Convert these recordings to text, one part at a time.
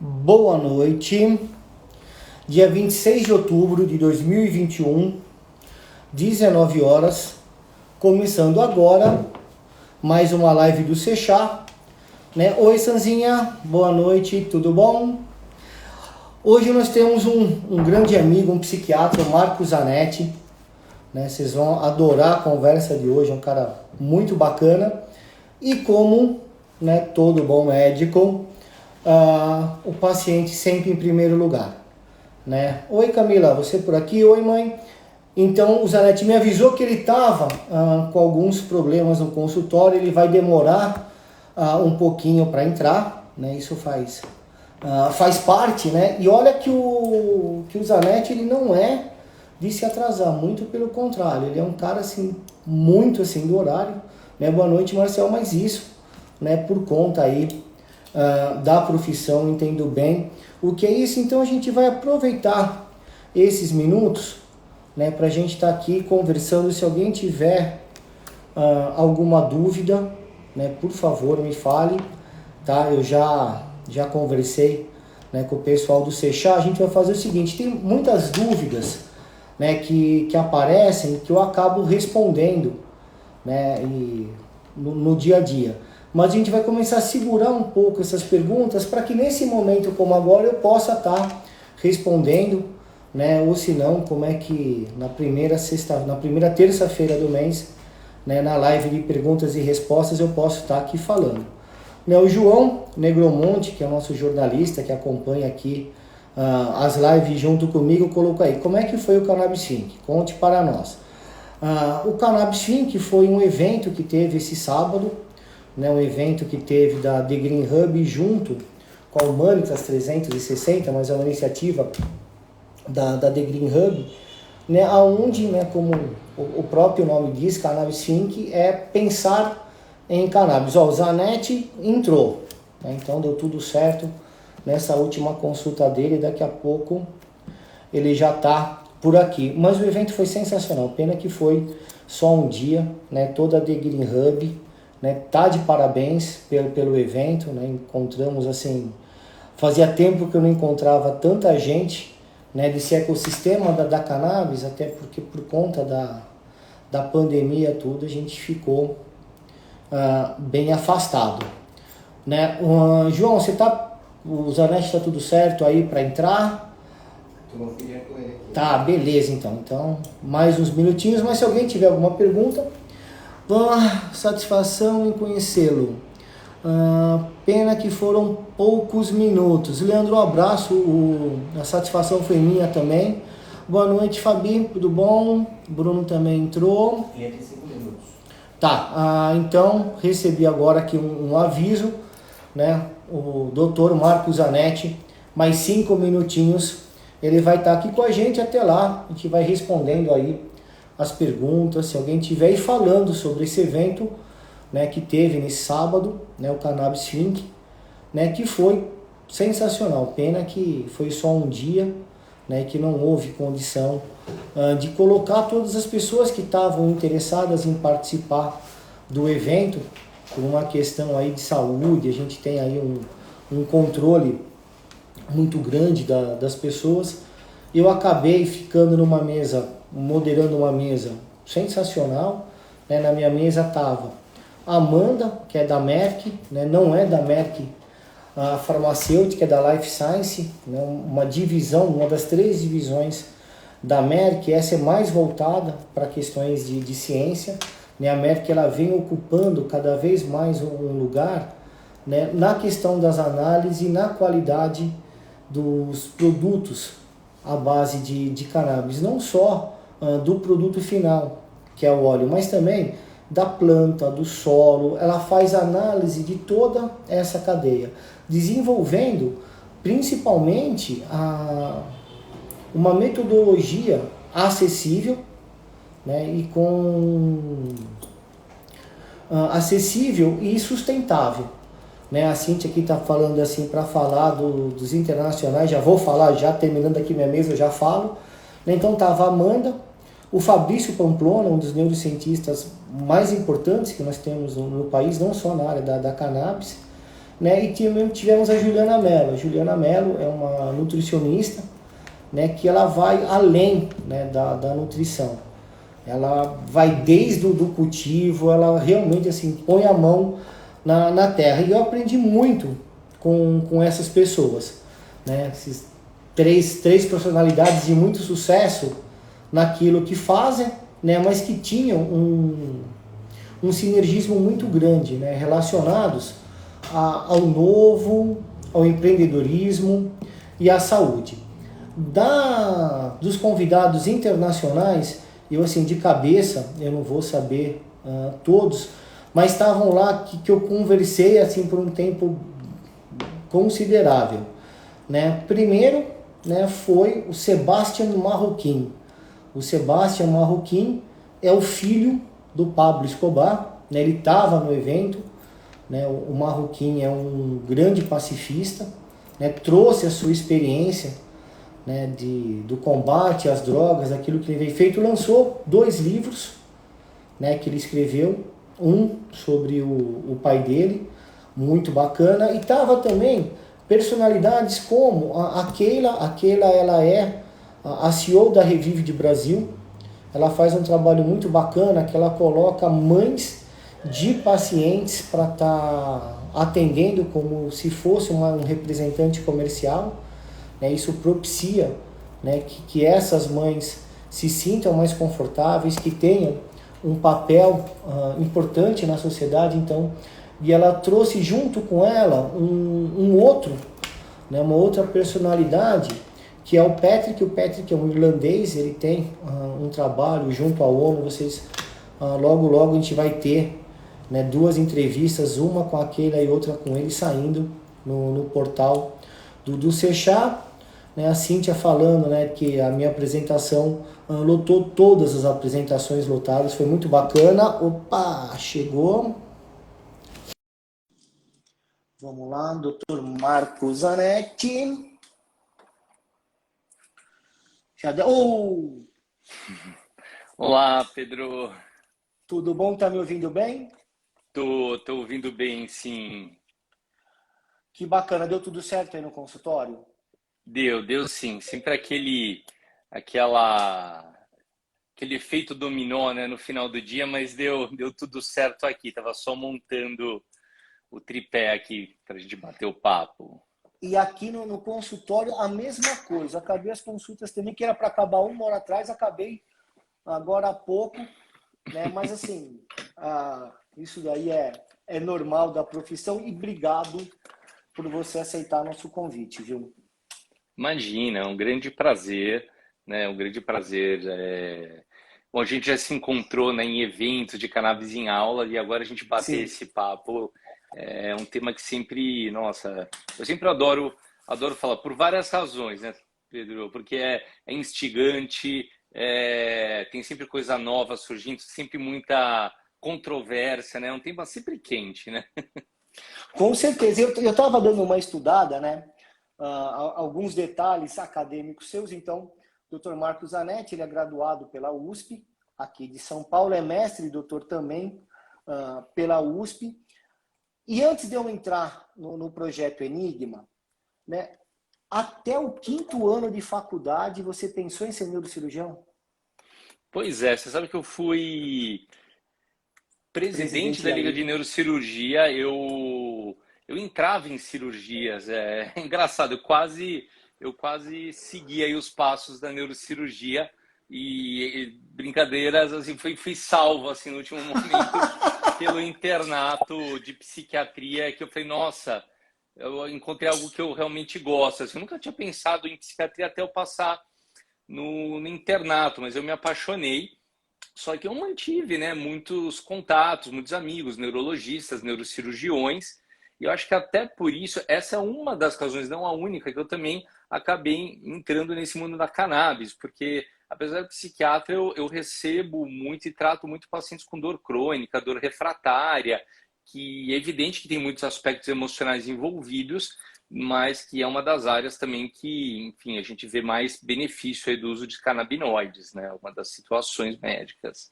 Boa noite, dia 26 de outubro de 2021, 19 horas, começando agora mais uma live do Sechá, né? Oi Sanzinha, boa noite, tudo bom? Hoje nós temos um grande amigo, um psiquiatra, o Marcos Zanetti, né? Vocês vão adorar a conversa de hoje, é um cara muito bacana e como, né, todo bom médico, o paciente sempre em primeiro lugar, né? Oi Camila, você por aqui? Oi mãe. Então o Zanetti me avisou que ele estava com alguns problemas no consultório, ele vai demorar um pouquinho para entrar, né? Isso faz parte, né? E olha que o Zanetti, ele não é de se atrasar, muito pelo contrário, ele é um cara assim, muito assim do horário, né? Boa noite Marcel, mas isso, né, por conta aí da profissão, entendo bem o que é isso. Então a gente vai aproveitar esses minutos, né, para a gente estar aqui conversando. Se alguém tiver alguma dúvida, né, por favor me fale, tá? Eu já conversei, né, com o pessoal do Sechá. A gente vai fazer o seguinte: tem muitas dúvidas, né, que aparecem, que eu acabo respondendo, né, no dia a dia. Mas a gente vai começar a segurar um pouco essas perguntas para que nesse momento como agora eu possa estar respondendo, né? Ou se não, como é que na primeira terça-feira do mês, né, na live de perguntas e respostas eu posso estar aqui falando. Né, o João Negromonte, que é o nosso jornalista que acompanha aqui as lives junto comigo, colocou aí: como é que foi o Cannabis Think? Conte para nós. O Cannabis Think foi um evento que teve esse sábado, né, um evento que teve da The Green Hub junto com a Humanitas 360, mas é uma iniciativa da The Green Hub, né, onde, né, como o próprio nome diz, Cannabis Think é pensar em cannabis. O Zanetti entrou, né, então deu tudo certo nessa última consulta dele, daqui a pouco ele já está por aqui. Mas o evento foi sensacional, pena que foi só um dia, né, toda a The Green Hub, né, tá de parabéns pelo evento, né? Encontramos assim, fazia tempo que eu não encontrava tanta gente, né, desse ecossistema da cannabis, até porque por conta da pandemia tudo a gente ficou bem afastado, né? João, o Zanetti está tudo certo aí para entrar? Estou conferindo com ele aqui. Tá, beleza então mais uns minutinhos, mas se alguém tiver alguma pergunta, satisfação em conhecê-lo. Pena que foram poucos minutos. Leandro, um abraço, a satisfação foi minha também. Boa noite, Fabi, tudo bom? Bruno também entrou. 35 minutos. Tá, então recebi agora aqui um aviso, né? O doutor Marcos Zanetti, mais 5 minutinhos, ele vai estar aqui com a gente até lá. A gente vai respondendo aí as perguntas, se alguém tiver aí falando sobre esse evento, né, que teve nesse sábado, né, o Cannabis Think, né, que foi sensacional. Pena que foi só um dia, né, que não houve condição de colocar todas as pessoas que estavam interessadas em participar do evento, por uma questão aí de saúde. A gente tem aí um controle muito grande das pessoas. Eu acabei ficando numa mesa, moderando uma mesa sensacional, né? Na minha mesa estava a Amanda, que é da Merck, né? Não é da Merck a farmacêutica, é da Life Science, né? Uma divisão, uma das 3 divisões da Merck. Essa é mais voltada para questões de ciência, né? A Merck, ela vem ocupando cada vez mais um lugar, né, na questão das análises e na qualidade dos produtos à base de cannabis, não só do produto final, que é o óleo, mas também da planta, do solo. Ela faz análise de toda essa cadeia, desenvolvendo principalmente uma metodologia acessível, né, acessível e sustentável, né? A Cíntia aqui está falando assim para falar dos internacionais. Já vou falar, já terminando aqui minha mesa, eu já falo. Então estava a Amanda, o Fabrício Pamplona, um dos neurocientistas mais importantes que nós temos no país, não só na área da cannabis, né? E tivemos a Juliana Mello. A Juliana Mello é uma nutricionista, né, que ela vai além, né, da nutrição. Ela vai desde o do cultivo, ela realmente assim, põe a mão na terra. E eu aprendi muito com essas pessoas, né? Esses três personalidades de muito sucesso naquilo que fazem, né? Mas que tinham um sinergismo muito grande, né? Relacionados ao novo, ao empreendedorismo e à saúde. Dos convidados internacionais, eu assim de cabeça, eu não vou saber todos, mas estavam lá que eu conversei assim por um tempo considerável, né? Primeiro, né, foi o Sebastian Marroquin. O Sebastian Marroquin é o filho do Pablo Escobar, né? Ele estava no evento, né? O Marroquin é um grande pacifista, né? Trouxe a sua experiência, né, do combate às drogas, aquilo que ele veio feito, lançou 2 livros, né, que ele escreveu, um sobre o pai dele, muito bacana, e tava também personalidades como a Keila ela é a CEO da Revive de Brasil, ela faz um trabalho muito bacana, que ela coloca mães de pacientes para estar atendendo como se fosse um representante comercial, né? Isso propicia, né, que essas mães se sintam mais confortáveis, que tenham um papel importante na sociedade. Então, e ela trouxe junto com ela um outro, né, uma outra personalidade, que é o Patrick. O Patrick é um irlandês, ele tem um trabalho junto à ONU. Vocês, logo a gente vai ter, né, 2 entrevistas, uma com aquele e outra com ele, saindo no portal do Sechá. Né, a Cíntia falando, né, que a minha apresentação lotou todas as apresentações lotadas, foi muito bacana. Opa, chegou. Vamos lá, Dr. Marco Zanetti. Já deu. Oh! Olá, Pedro. Tudo bom? Tá me ouvindo bem? Tô ouvindo bem, sim. Que bacana, deu tudo certo aí no consultório? Deu sim. Sempre aquele efeito dominó, né, no final do dia, mas deu tudo certo aqui. Tava só montando o tripé aqui para a gente bater o papo. E aqui no consultório a mesma coisa. Acabei as consultas também, que era para acabar 1 hora atrás, acabei agora há pouco, né? Mas assim, isso daí é normal da profissão. E obrigado por você aceitar nosso convite, viu? Imagina, é um grande prazer, né? Um grande prazer. Bom, a gente já se encontrou, né, em eventos de cannabis em aula e agora a gente bater Sim. esse papo é um tema que sempre, nossa, eu sempre adoro falar por várias razões, né, Pedro? Porque é instigante, tem sempre coisa nova surgindo, sempre muita controvérsia, né? É um tema sempre quente, né? Com certeza. Eu estava dando uma estudada, né? Alguns detalhes acadêmicos seus. Então, Dr. Marcos Zanetti, ele é graduado pela USP, aqui de São Paulo, é mestre e doutor também pela USP. E antes de eu entrar no projeto Enigma, né, até o 5º ano de faculdade, você pensou em ser neurocirurgião? Pois é, você sabe que eu fui presidente Presidente da da Liga de Liga. Neurocirurgia. Eu entrava em cirurgias, é engraçado, eu quase segui aí os passos da neurocirurgia e brincadeiras, assim, fui salvo assim no último momento pelo internato de psiquiatria, que eu falei, nossa, eu encontrei algo que eu realmente gosto. Assim, eu nunca tinha pensado em psiquiatria até eu passar no internato, mas eu me apaixonei. Só que eu mantive, né, muitos contatos, muitos amigos, neurologistas, neurocirurgiões, e eu acho que até por isso, essa é uma das razões, não a única, que eu também acabei entrando nesse mundo da cannabis, porque apesar de psiquiatra, eu recebo muito e trato muito pacientes com dor crônica, dor refratária, que é evidente que tem muitos aspectos emocionais envolvidos, mas que é uma das áreas também que, enfim, a gente vê mais benefício aí do uso de canabinoides, né? Uma das situações médicas.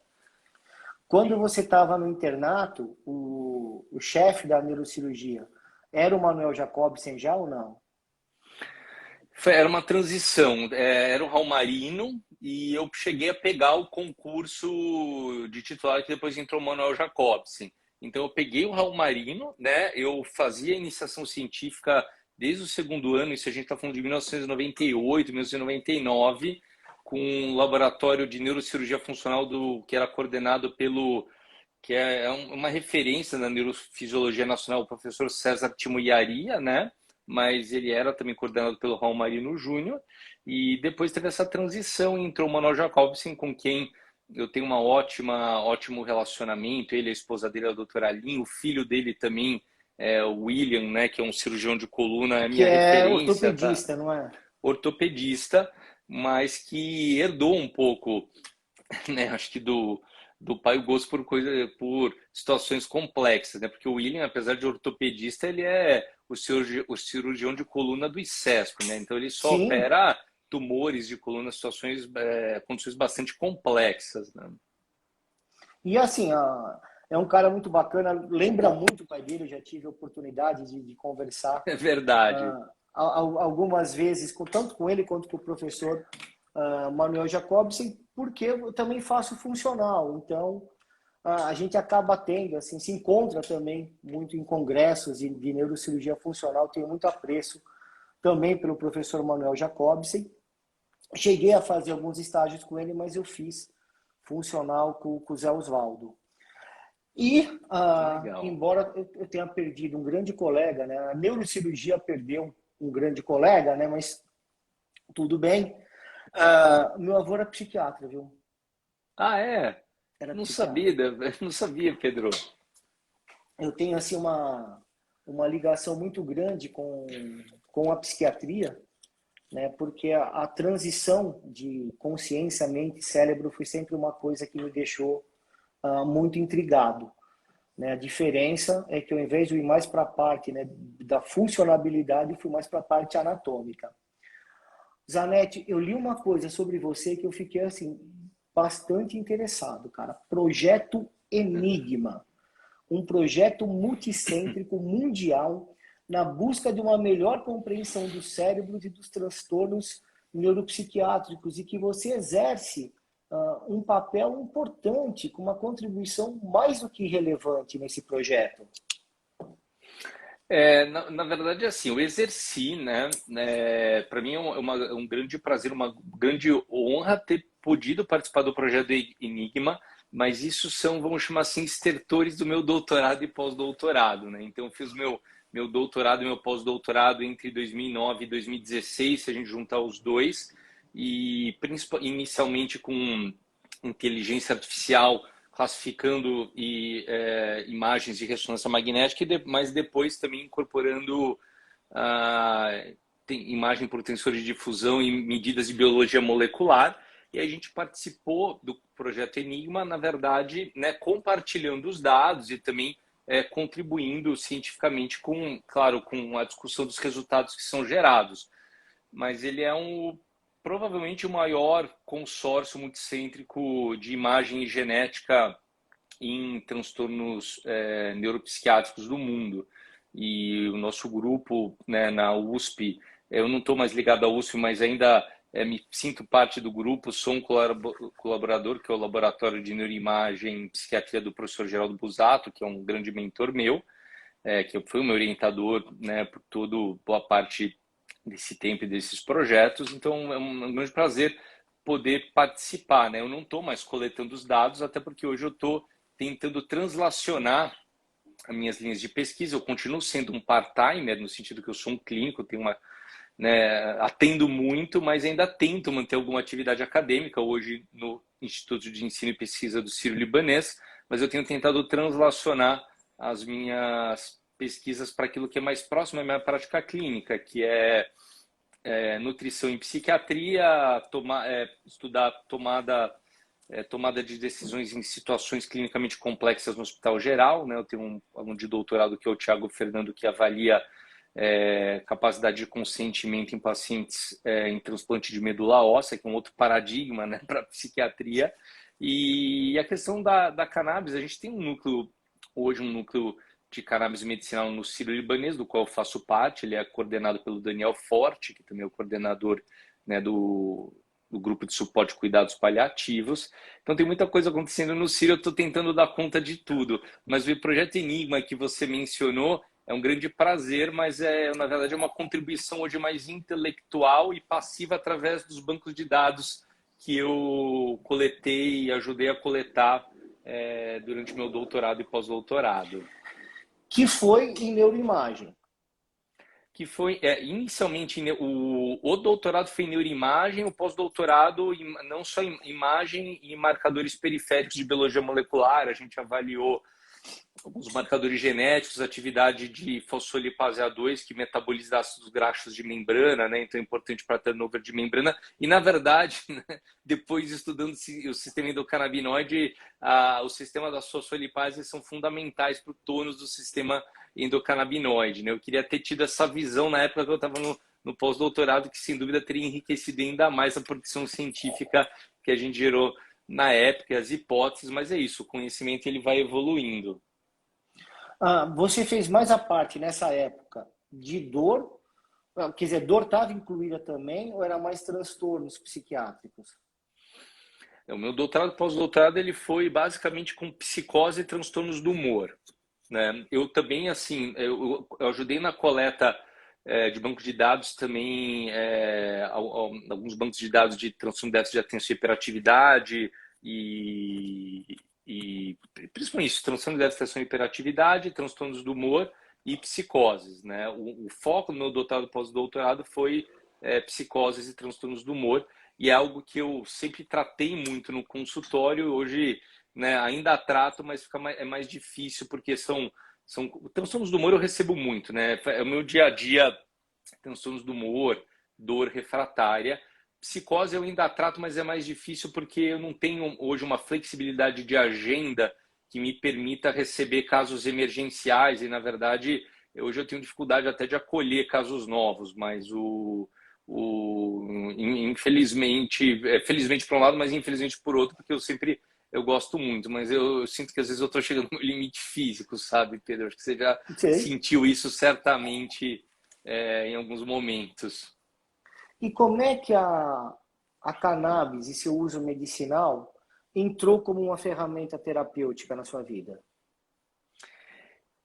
Quando você estava no internato, o chefe da neurocirurgia Era o Manuel Jacobsen já ou não? Era uma transição, era o Raumarino e eu cheguei a pegar o concurso de titular que depois entrou o Manuel Jacobsen. Então eu peguei o Raumarino, né? Eu fazia iniciação científica desde o segundo ano, isso a gente está falando de 1998, 1999, com um laboratório de neurocirurgia funcional que era coordenado pelo que é uma referência na neurofisiologia nacional, o professor César Timoiaria, né? Mas ele era também coordenado pelo Raul Marino Júnior, e depois teve essa transição e entrou o Manuel Jacobsen, com quem eu tenho ótimo relacionamento. Ele, a esposa dele, é a doutora Aline, o filho dele também, o William, né, que é um cirurgião de coluna, é Que minha é referência, tá? ortopedista, não é? Ortopedista, mas que herdou um pouco, né, acho que do pai o gosto por situações complexas, né? Porque o William, apesar de ortopedista, ele é o cirurgião de coluna do ICESP, né? Então ele só Sim. opera tumores de coluna, condições bastante complexas, né? E assim, é um cara muito bacana, lembra muito o pai dele, eu já tive a oportunidade de conversar É verdade. algumas vezes, tanto com ele quanto com o professor Manuel Jacobsen, porque eu também faço funcional. Então, a gente acaba tendo, assim, se encontra também muito em congressos de neurocirurgia funcional, tenho muito apreço também pelo professor Manuel Jacobsen. Cheguei a fazer alguns estágios com ele, mas eu fiz funcional com o Zé Osvaldo. E, Legal. embora eu tenha perdido um grande colega, né? A neurocirurgia perdeu um grande colega, né? Mas tudo bem. Meu avô era psiquiatra, viu? Ah, é? Era Não psiquiatra. sabia, não sabia, Pedro. Eu tenho assim uma ligação muito grande com a psiquiatria, né? Porque a transição de consciência, mente e cérebro foi sempre uma coisa que me deixou muito intrigado, né? A diferença é que ao invés de eu ir mais para a parte, né, da funcionabilidade, eu fui mais para a parte anatômica. Zanetti, eu li uma coisa sobre você que eu fiquei assim bastante interessado, cara. Projeto Enigma, um projeto multicêntrico mundial na busca de uma melhor compreensão dos cérebros e dos transtornos neuropsiquiátricos, e que você exerce um papel importante, com uma contribuição mais do que relevante nesse projeto. Na verdade, assim, eu exerci, né? Para mim é um grande prazer, uma grande honra ter podido participar do projeto Enigma, mas isso são, vamos chamar assim, estertores do meu doutorado e pós-doutorado, né? Então, eu fiz meu doutorado e meu pós-doutorado entre 2009 e 2016, se a gente juntar os dois, e inicialmente com inteligência artificial, classificando imagens de ressonância magnética, mas depois também incorporando imagem por tensor de difusão e medidas de biologia molecular. E a gente participou do projeto Enigma, na verdade, né, compartilhando os dados e também contribuindo cientificamente claro, com a discussão dos resultados que são gerados. Mas ele é provavelmente o maior consórcio multicêntrico de imagem e genética em transtornos neuropsiquiátricos do mundo. E o nosso grupo, né, na USP, eu não estou mais ligado à USP, mas ainda me sinto parte do grupo, sou um colaborador, que é o Laboratório de Neuroimagem e Psiquiatria do professor Geraldo Busato, que é um grande mentor meu, que foi o meu orientador, né, por boa parte desse tempo e desses projetos. Então, é um grande prazer poder participar, né? Eu não estou mais coletando os dados, até porque hoje eu estou tentando translacionar as minhas linhas de pesquisa. Eu continuo sendo um part-timer, no sentido que eu sou um clínico, tenho atendo muito, mas ainda tento manter alguma atividade acadêmica hoje no Instituto de Ensino e Pesquisa do Sírio-Libanês, mas eu tenho tentado translacionar as minhas pesquisas para aquilo que é mais próximo à minha prática clínica, que é nutrição em psiquiatria, estudar tomada de decisões em situações clinicamente complexas no hospital geral, né? Eu tenho um aluno de doutorado que é o Thiago Fernando, que avalia capacidade de consentimento em pacientes em transplante de medula óssea, que é um outro paradigma, né, para a psiquiatria. E a questão da cannabis, a gente tem hoje um núcleo de cannabis medicinal no Sírio-Libanês, do qual eu faço parte. Ele é coordenado pelo Daniel Forte, que também é o coordenador, né, do grupo de suporte e cuidados paliativos. Então tem muita coisa acontecendo no Sírio, eu estou tentando dar conta de tudo. Mas o projeto Enigma que você mencionou é um grande prazer, mas na verdade é uma contribuição hoje mais intelectual e passiva através dos bancos de dados que eu coletei e ajudei a coletar durante meu doutorado e pós-doutorado. Que foi em neuroimagem. Que foi, inicialmente, o doutorado foi em neuroimagem, o pós-doutorado não só em imagem e marcadores periféricos de biologia molecular. A gente avaliou alguns marcadores genéticos, atividade de fosfolipase A2, que metaboliza ácidos graxos de membrana, né? Então é importante para turnover de membrana. E, na verdade, né, depois estudando o sistema endocannabinoide, o sistema das fosfolipases são fundamentais para o tônus do sistema endocannabinoide, né? Eu queria ter tido essa visão na época que eu estava no pós-doutorado, que sem dúvida teria enriquecido ainda mais a produção científica que a gente gerou na época, as hipóteses, mas é isso, o conhecimento ele vai evoluindo. Você fez mais a parte nessa época de dor, quer dizer, dor estava incluída também ou era mais transtornos psiquiátricos? O meu doutorado pós-doutorado ele foi basicamente com psicose e transtornos do humor, né? Eu também, assim, eu ajudei na coleta de bancos de dados também, alguns bancos de dados de transtorno de déficit de atenção e hiperatividade e principalmente isso, transtorno de déficit de atenção e hiperatividade, transtornos do humor e psicoses, né? O foco no meu doutorado pós-doutorado foi psicoses e transtornos do humor, e é algo que eu sempre tratei muito no consultório. Hoje, né, ainda trato, mas é mais difícil porque são transtornos do humor eu recebo muito, né? É o meu dia a dia, transtornos do humor, dor refratária. Psicose eu ainda trato, mas é mais difícil porque eu não tenho hoje uma flexibilidade de agenda que me permita receber casos emergenciais e, na verdade, hoje eu tenho dificuldade até de acolher casos novos, mas infelizmente, felizmente por um lado, mas infelizmente por outro, porque eu gosto muito, mas eu sinto que às vezes eu estou chegando no limite físico, sabe, Pedro? Acho que você já sentiu isso certamente em alguns momentos. E como é que a cannabis e seu uso medicinal entrou como uma ferramenta terapêutica na sua vida?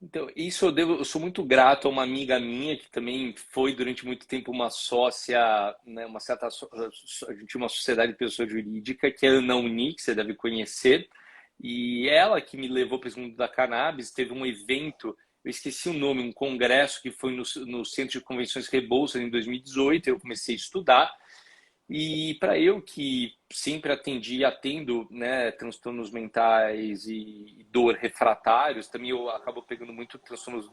Então, isso eu sou muito grato a uma amiga minha que também foi durante muito tempo uma sócia, né, a gente tinha uma sociedade de pessoa jurídica, que é a Ana Uni, que você deve conhecer, e ela que me levou para esse mundo da cannabis. Teve um evento, eu esqueci o nome, um congresso que foi no Centro de Convenções Rebouças em 2018, eu comecei a estudar. E para eu que sempre atendo, né, transtornos mentais e dor refratários, também eu acabo pegando muito transtornos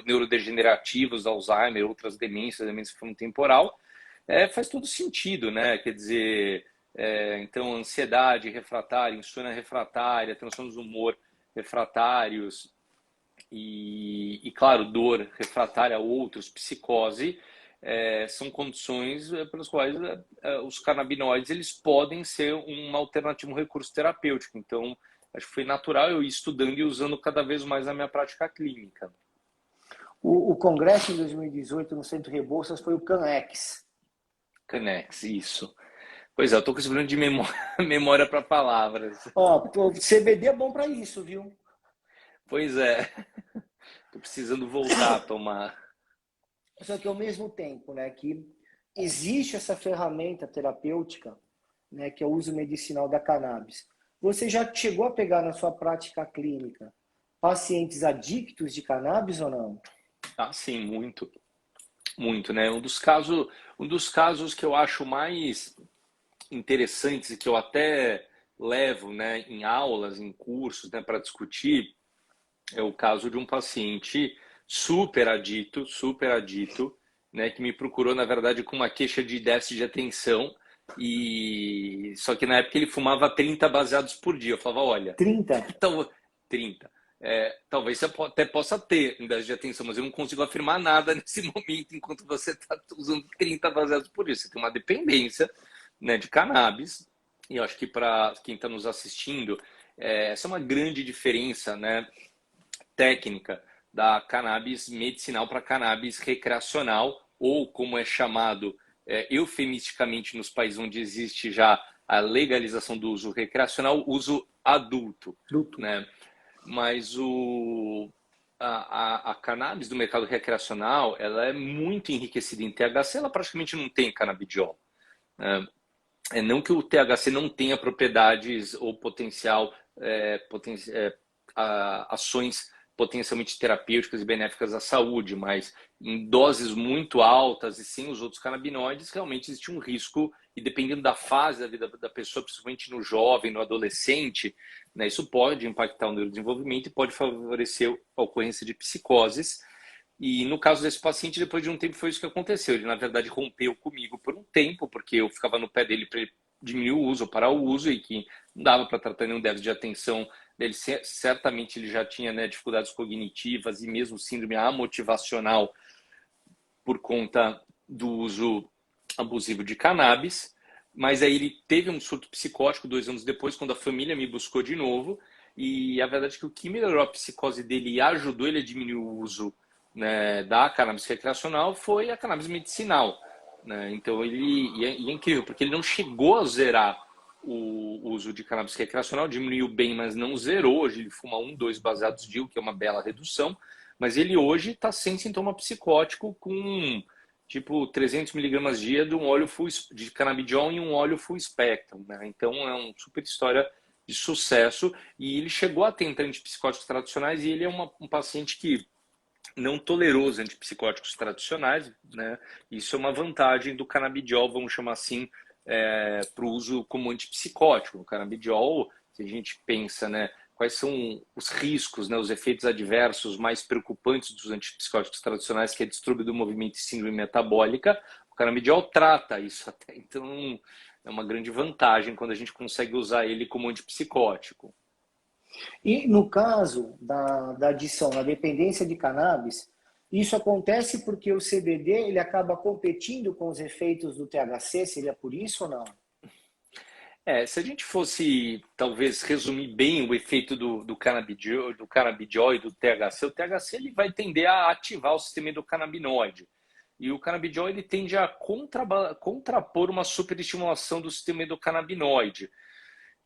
neurodegenerativos, Alzheimer, outras demência frontotemporal, faz todo sentido, né? Quer dizer, então ansiedade refratária, insônia refratária, transtornos do humor refratários e claro, dor refratária a outros, psicose, são condições pelas quais os canabinoides eles podem ser uma alternativa, um recurso terapêutico. Então, acho que foi natural eu ir estudando e usando cada vez mais na minha prática clínica. O congresso em 2018 no Centro Rebouças foi o CanEx. CanEx, isso. Pois é, eu tô com esse problema de memória para palavras. O CBD é bom para isso, viu? Pois é. Tô precisando voltar a tomar. Só que ao mesmo tempo, né, que existe essa ferramenta terapêutica, né, que é o uso medicinal da cannabis. Você já chegou a pegar na sua prática clínica pacientes adictos de cannabis ou não? Ah, sim, muito. Muito, né? Um dos casos que eu acho mais interessantes e que eu até levo, né, em aulas, em cursos, né, para discutir, é o caso de um paciente super adito, né, que me procurou, na verdade, com uma queixa de déficit de atenção, e só que na época ele fumava 30 baseados por dia. Eu falava, olha... 30? Então, 30. Talvez você até possa ter um déficit de atenção, mas eu não consigo afirmar nada nesse momento enquanto você está usando 30 baseados por dia. Você tem uma dependência, né, de cannabis, e eu acho que para quem está nos assistindo, essa é uma grande diferença, né, técnica da cannabis medicinal para cannabis recreacional, ou como é chamado eufemisticamente nos países onde existe já a legalização do uso recreacional, uso adulto, né? Mas a cannabis do mercado recreacional, ela é muito enriquecida em THC, ela praticamente não tem canabidiol, né? Não que o THC não tenha propriedades ou potencial, ações potencialmente terapêuticas e benéficas à saúde, mas em doses muito altas e sem os outros canabinoides, realmente existe um risco, e dependendo da fase da vida da pessoa, principalmente no jovem, no adolescente, né, isso pode impactar o neurodesenvolvimento e pode favorecer a ocorrência de psicoses. E no caso desse paciente, depois de um tempo, foi isso que aconteceu. Ele, na verdade, rompeu comigo por um tempo, porque eu ficava no pé dele para ele diminuir o uso ou parar o uso, e que não dava para tratar nenhum déficit de atenção dele. Certamente ele já tinha, né, dificuldades cognitivas e mesmo síndrome amotivacional por conta do uso abusivo de cannabis. Mas aí ele teve um surto psicótico 2 anos depois, quando a família me buscou de novo. E a verdade é que o que melhorou a psicose dele e ajudou ele a diminuir o uso, né, da cannabis recreacional foi a cannabis medicinal, né? Então e é incrível, porque ele não chegou a zerar o uso de cannabis recreacional, diminuiu bem, mas não zerou. Hoje ele fuma 2 baseados de, que é uma bela redução, mas ele hoje está sem sintoma psicótico, com tipo 300 miligramas dia de um óleo de canabidiol e um óleo full spectrum, né? Então é uma super história de sucesso, e ele chegou a ter antipsicóticos tradicionais, e ele é um paciente que não tolerou os antipsicóticos tradicionais, né? Isso é uma vantagem do canabidiol, vamos chamar assim, para o uso como antipsicótico. O canabidiol, se a gente pensa, né, quais são os riscos, né, os efeitos adversos mais preocupantes dos antipsicóticos tradicionais, que é distúrbio do movimento e síndrome metabólica, o canabidiol trata isso até. Então, é uma grande vantagem quando a gente consegue usar ele como antipsicótico. E no caso da adição, da dependência de cannabis, isso acontece porque o CBD ele acaba competindo com os efeitos do THC, seria por isso ou não? Se a gente fosse, talvez, resumir bem o efeito do canabidiol e do THC, o THC ele vai tender a ativar o sistema endocannabinoide. E o canabidiol ele tende a contrapor uma superestimulação do sistema endocannabinoide.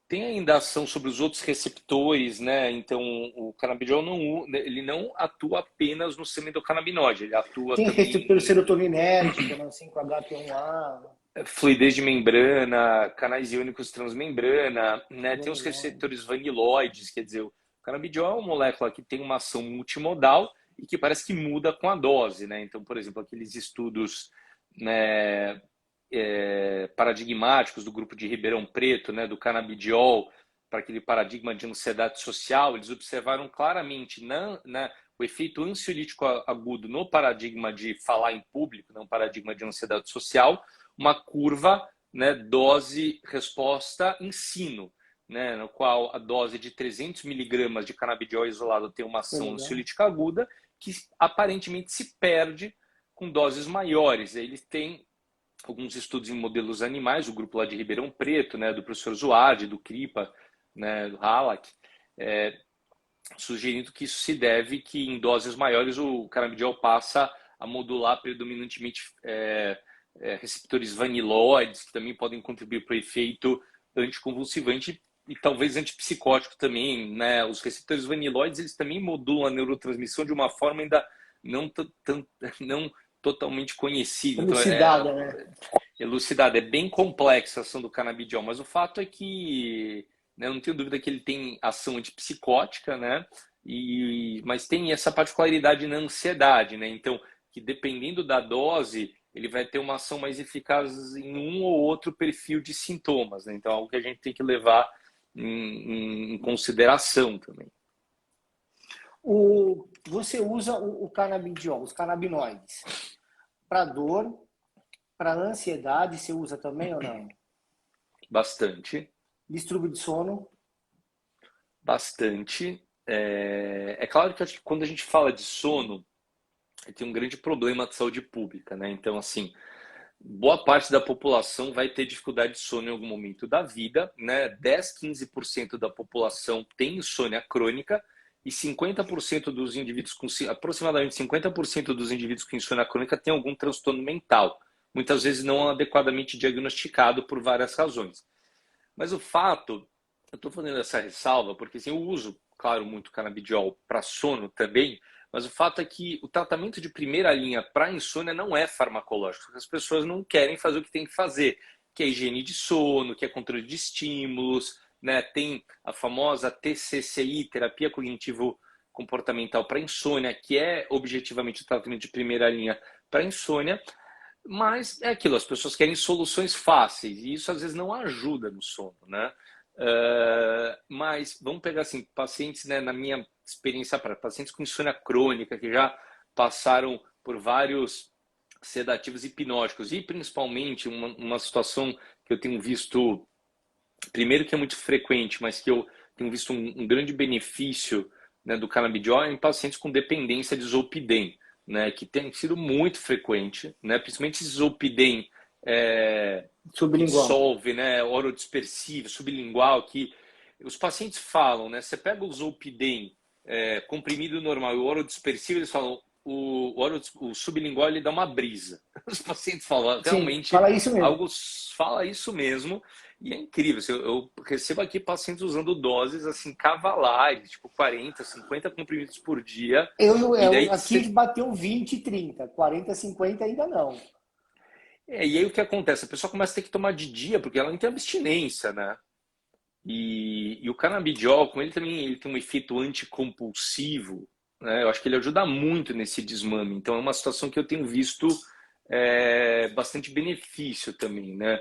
Tem ainda ação sobre os outros receptores, né? Então, o canabidiol ele não atua apenas no sistema endocannabinoide, ele atua tem também receptor serotoninérgico, não 5-HT1A. Fluidez de membrana, canais iônicos transmembrana, né? Tem os receptores vaniloides, quer dizer, o canabidiol é uma molécula que tem uma ação multimodal e que parece que muda com a dose, né? Então, por exemplo, aqueles estudos, né, paradigmáticos do grupo de Ribeirão Preto, né, do canabidiol, para aquele paradigma de ansiedade social, eles observaram claramente o efeito ansiolítico agudo no paradigma de falar em público, não paradigma de ansiedade social, uma curva, né, dose-resposta ensino, né, no qual a dose de 300 miligramas de canabidiol isolado tem uma ação ansiolítica aguda que aparentemente se perde com doses maiores. Eles têm alguns estudos em modelos animais, o grupo lá de Ribeirão Preto, né, do professor Zuardi, do Kripa, né, do Halak, sugerindo que isso se deve que em doses maiores o canabidiol passa a modular predominantemente receptores vaniloides, que também podem contribuir para o efeito anticonvulsivante e talvez antipsicótico também, né? Os receptores vaniloides eles também modulam a neurotransmissão de uma forma ainda não totalmente conhecida. Elucidada, então, né? Elucidada. É bem complexa a ação do canabidiol, mas o fato é que, né, eu não tenho dúvida que ele tem ação antipsicótica, né? Mas tem essa particularidade na ansiedade, né? Então, que dependendo da dose, ele vai ter uma ação mais eficaz em um ou outro perfil de sintomas, né? Então, é algo que a gente tem que levar em consideração também. Você usa o canabidiol, os canabinoides, para dor, para ansiedade, você usa também ou não? Bastante. Distúrbio de sono? Bastante. É claro que quando a gente fala de sono, tem um grande problema de saúde pública, né? Então, assim, boa parte da população vai ter dificuldade de sono em algum momento da vida, né? 10, 15% da população tem insônia crônica, e 50% dos indivíduos aproximadamente 50% dos indivíduos com insônia crônica têm algum transtorno mental, muitas vezes não adequadamente diagnosticado por várias razões. Mas o fato, eu estou fazendo essa ressalva porque assim, eu uso, claro, muito canabidiol para sono também, mas o fato é que o tratamento de primeira linha para insônia não é farmacológico. As pessoas não querem fazer o que tem que fazer, que é higiene de sono, que é controle de estímulos, né? Tem a famosa TCCI, terapia cognitivo-comportamental para insônia, que é objetivamente o tratamento de primeira linha para insônia, mas é aquilo, as pessoas querem soluções fáceis e isso às vezes não ajuda no sono, né? Mas vamos pegar assim, pacientes, né, na minha experiência prática, pacientes com insônia crônica que já passaram por vários sedativos hipnóticos e principalmente uma situação que eu tenho visto, primeiro que é muito frequente, mas que eu tenho visto um grande benefício, né, do canabidiol em pacientes com dependência de zolpidem, né, que tem sido muito frequente, né, principalmente zolpidem que Sublingual. dissolve, né, orodispersivo, sublingual, que os pacientes falam, né, você pega o zolpidem comprimido normal e o orodispersivo, eles falam, o sublingual ele dá uma brisa. Os pacientes falam, Sim, realmente, fala isso mesmo. algo fala isso mesmo, e é incrível. Assim, eu recebo aqui pacientes usando doses assim cavalares, tipo 40, 50 comprimidos por dia, e daí Aqui bateu 20, 30, 40, 50 ainda não. e aí o que acontece? A pessoa começa a ter que tomar de dia, porque ela não tem abstinência, né? E o canabidiol, como ele também ele tem um efeito anticompulsivo, né? Eu acho que ele ajuda muito nesse desmame. Então é uma situação que eu tenho visto bastante benefício também, né?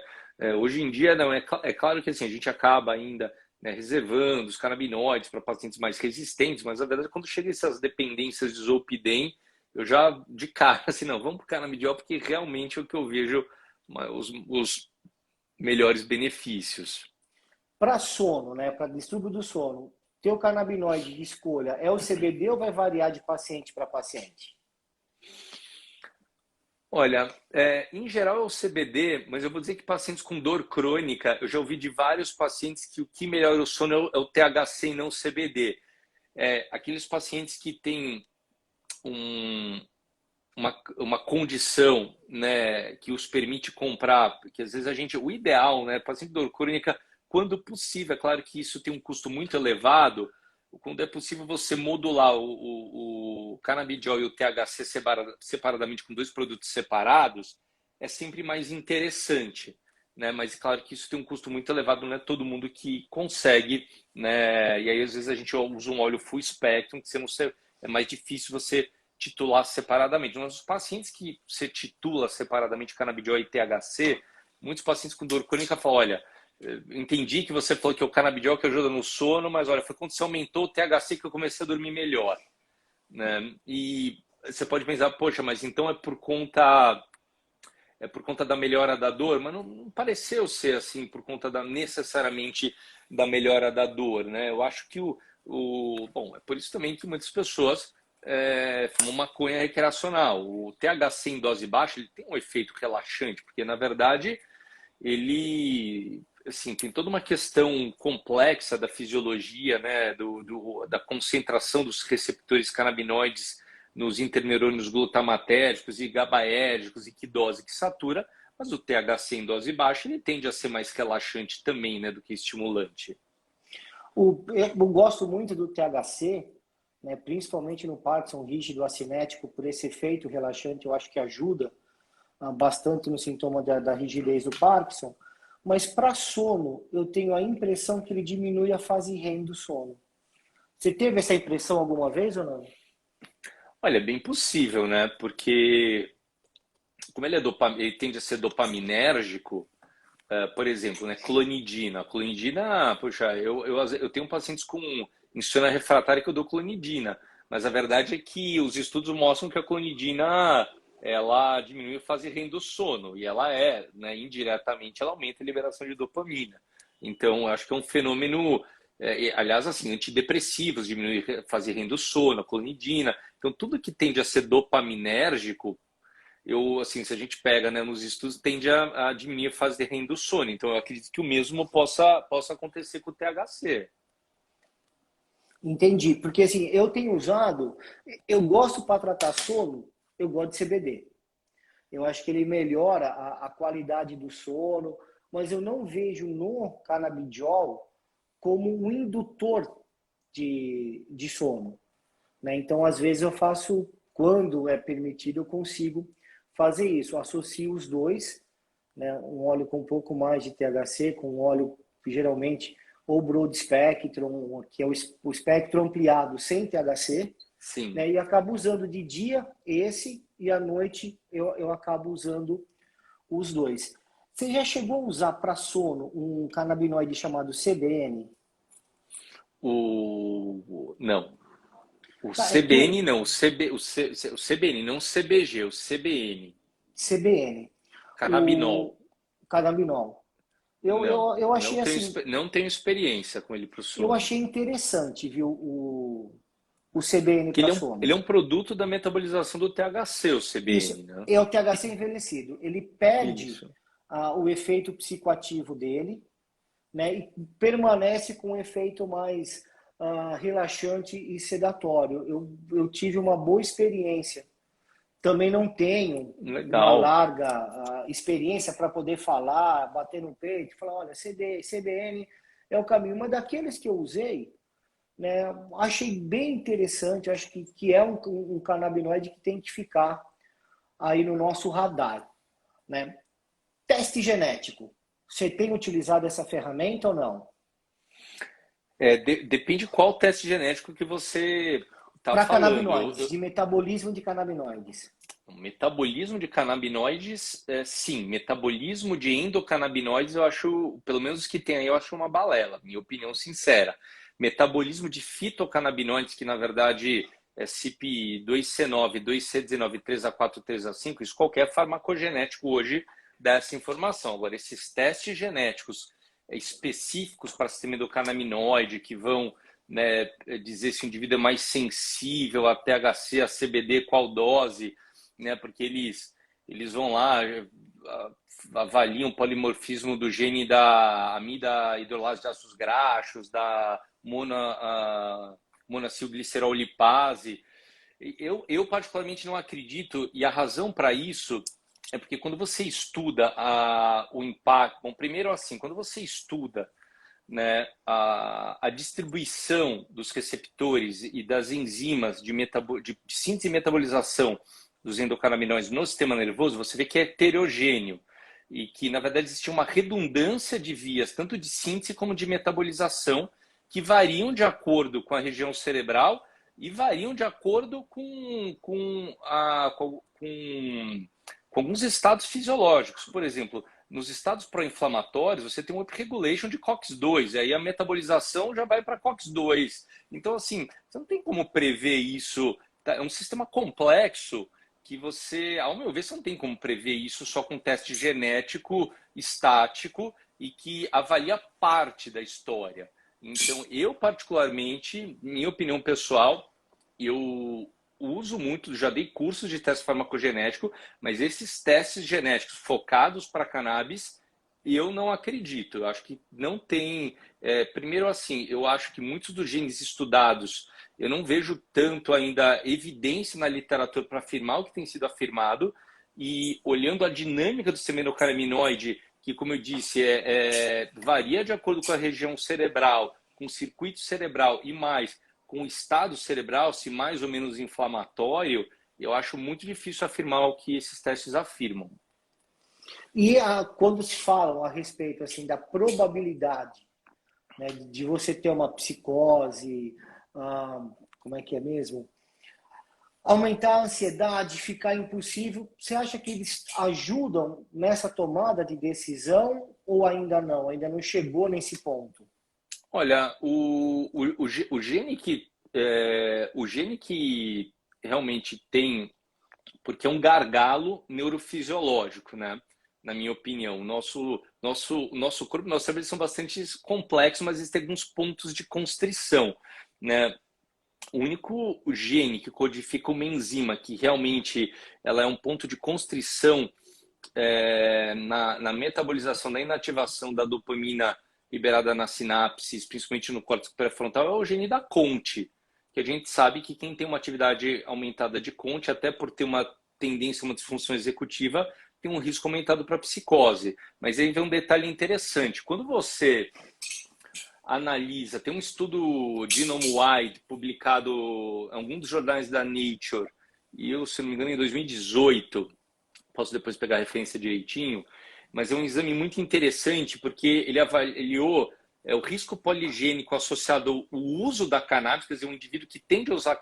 Hoje em dia, não, é claro que assim, a gente acaba ainda, né, reservando os canabinoides para pacientes mais resistentes, mas na verdade quando chega essas dependências de zolpidem, eu já de cara assim, não, vamos para o canabidiol porque realmente é o que eu vejo os melhores benefícios. Para sono, né, para distúrbio do sono, teu canabinoide de escolha é o CBD ou vai variar de paciente para paciente? Olha, em geral é o CBD, mas eu vou dizer que pacientes com dor crônica, eu já ouvi de vários pacientes que o que melhora o sono é o THC e não o CBD. Aqueles pacientes que têm um, uma condição, né, que os permite comprar, porque às vezes o ideal, né, paciente com dor crônica, quando possível, é claro que isso tem um custo muito elevado, quando é possível você modular o canabidiol e o THC separadamente com dois produtos separados, é sempre mais interessante, né? Mas claro que isso tem um custo muito elevado, não é todo mundo que consegue, né? E aí às vezes a gente usa um óleo full spectrum, que você não é mais difícil você titular separadamente. Mas os pacientes que você titula separadamente canabidiol e THC, muitos pacientes com dor crônica falam, olha, entendi que você falou que é o canabidiol que ajuda no sono, mas olha, foi quando você aumentou o THC que eu comecei a dormir melhor, né? E você pode pensar, poxa, mas então é por conta da melhora da dor, mas não pareceu ser assim por conta necessariamente da melhora da dor, né? Eu acho que bom, é por isso também que muitas pessoas fumam maconha recreacional. O THC em dose baixa ele tem um efeito relaxante, porque na verdade ele assim, tem toda uma questão complexa da fisiologia, né, da concentração dos receptores canabinoides nos interneurônios glutamatérgicos e GABAérgicos e que dose que satura, mas o THC em dose baixa ele tende a ser mais relaxante também, né, do que estimulante. Eu gosto muito do THC, né, principalmente no Parkinson rígido acinético, por esse efeito relaxante, eu acho que ajuda bastante no sintoma da rigidez do Parkinson, mas para sono, eu tenho a impressão que ele diminui a fase REM do sono. Você teve essa impressão alguma vez ou não? Olha, é bem possível, né? Porque como ele tende a ser dopaminérgico, por exemplo, né, clonidina. Clonidina, poxa, eu tenho pacientes com insônia refratária que eu dou clonidina, mas a verdade é que os estudos mostram que a clonidina ela diminui a fase REM do sono e ela né, indiretamente ela aumenta a liberação de dopamina. Então, acho que é um fenômeno, aliás, assim, antidepressivos diminuem a fase REM do sono, a clonidina. Então, tudo que tende a ser dopaminérgico assim, se a gente pega, né, nos estudos, tende a diminuir a fase de REM do sono. Então, eu acredito que o mesmo possa acontecer com o THC. Entendi, porque assim, eu tenho usado, eu gosto para tratar sono, eu gosto de CBD. Eu acho que ele melhora a qualidade do sono, mas eu não vejo no canabidiol como um indutor de sono, né? Então, às vezes eu faço, quando é permitido, eu consigo fazer isso. Eu associo os dois, né? Um óleo com um pouco mais de THC, com um óleo geralmente ou Broad Spectrum, que é o espectro ampliado sem THC, Sim. né? E acabo usando de dia esse e à noite eu acabo usando os dois. Você já chegou a usar para sono um canabinoide chamado CBN? Não. O Tá, é que CBN não, o CBN, não o CBG, o CBN. CBN, Canabinol. o canabinol. Não, Eu achei assim, não tenho experiência com ele para o eu sono. achei interessante, viu, o CBN Que para ele sono. é um produto da metabolização do THC, o Isso CBN, né? é o THC envelhecido. Ele perde Isso. o efeito psicoativo dele, né, e permanece com um efeito mais relaxante e sedatório. Eu tive uma boa experiência. Também não tenho uma Legal. larga experiência para poder falar, bater no peito, falar, olha, CBN é o caminho. Mas daqueles que eu usei, né, achei bem interessante, acho que é um canabinoide que tem que ficar aí no nosso radar, né? Teste genético. Você tem utilizado essa ferramenta ou não? Depende qual teste genético que você está Para falando. canabinoides, de metabolismo de canabinoides. Metabolismo de canabinoides, sim. Metabolismo de endocannabinoides, eu acho, pelo menos os que tem aí, eu acho uma balela, minha opinião sincera. Metabolismo de fitocannabinoides, que na verdade é CYP2C9, 2C19, 3A4, 3A5, isso qualquer farmacogenético hoje dá essa informação. Agora, esses testes genéticos específicos para sistema endocannabinoide, que vão, né, dizer se o indivíduo é mais sensível a THC, a CBD, qual dose, né? Porque eles vão lá, avaliam o polimorfismo do gene da amida hidrolase de ácidos graxos, da monacilglicerol lipase. Eu particularmente não acredito, e a razão para isso é porque quando você estuda o impacto, bom, primeiro assim, quando você estuda, né, a distribuição dos receptores e das enzimas de síntese e metabolização dos endocannabinoides no sistema nervoso, você vê que é heterogêneo e que, na verdade, existe uma redundância de vias, tanto de síntese como de metabolização, que variam de acordo com a região cerebral e variam de acordo com alguns estados fisiológicos. Por exemplo, nos estados pró-inflamatórios, você tem um upregulation de COX-2, e aí a metabolização já vai para COX-2. Então, assim, você não tem como prever isso. Tá? É um sistema complexo que você, ao meu ver, você não tem como prever isso só com teste genético estático e que avalia parte da história. Então, eu particularmente, minha opinião pessoal, eu uso muito, já dei cursos de teste farmacogenético, mas esses testes genéticos focados para cannabis, eu não acredito. Eu acho que não tem. Primeiro, assim, eu acho que muitos dos genes estudados, eu não vejo tanto ainda evidência na literatura para afirmar o que tem sido afirmado. E olhando a dinâmica do sistema endocannabinoide, que, como eu disse, varia de acordo com a região cerebral, com o circuito cerebral e mais com o estado cerebral, se mais ou menos inflamatório, eu acho muito difícil afirmar o que esses testes afirmam. E quando se falam a respeito assim da probabilidade, né, de você ter uma psicose, como é que é mesmo? Aumentar a ansiedade, ficar impossível, você acha que eles ajudam nessa tomada de decisão ou ainda não? Ainda não chegou nesse ponto? Olha, o gene que realmente tem, porque é um gargalo neurofisiológico, né? Na minha opinião, nosso corpo, nosso cérebro são bastante complexos, mas eles têm alguns pontos de constrição, né? O único gene que codifica uma enzima que realmente ela é um ponto de constrição na metabolização, na inativação da dopamina liberada nas sinapses, principalmente no córtex pré-frontal, é o gene da Conte, que a gente sabe que quem tem uma atividade aumentada de Conte, até por ter uma tendência a uma disfunção executiva, tem um risco aumentado para psicose. Mas aí vem um detalhe interessante. Quando você analisa, tem um estudo genome-wide publicado em algum dos jornais da Nature, e eu, se não me engano, em 2018, posso depois pegar a referência direitinho, mas é um exame muito interessante porque ele avaliou o risco poligênico associado ao uso da cannabis, quer dizer, um indivíduo que tende a usar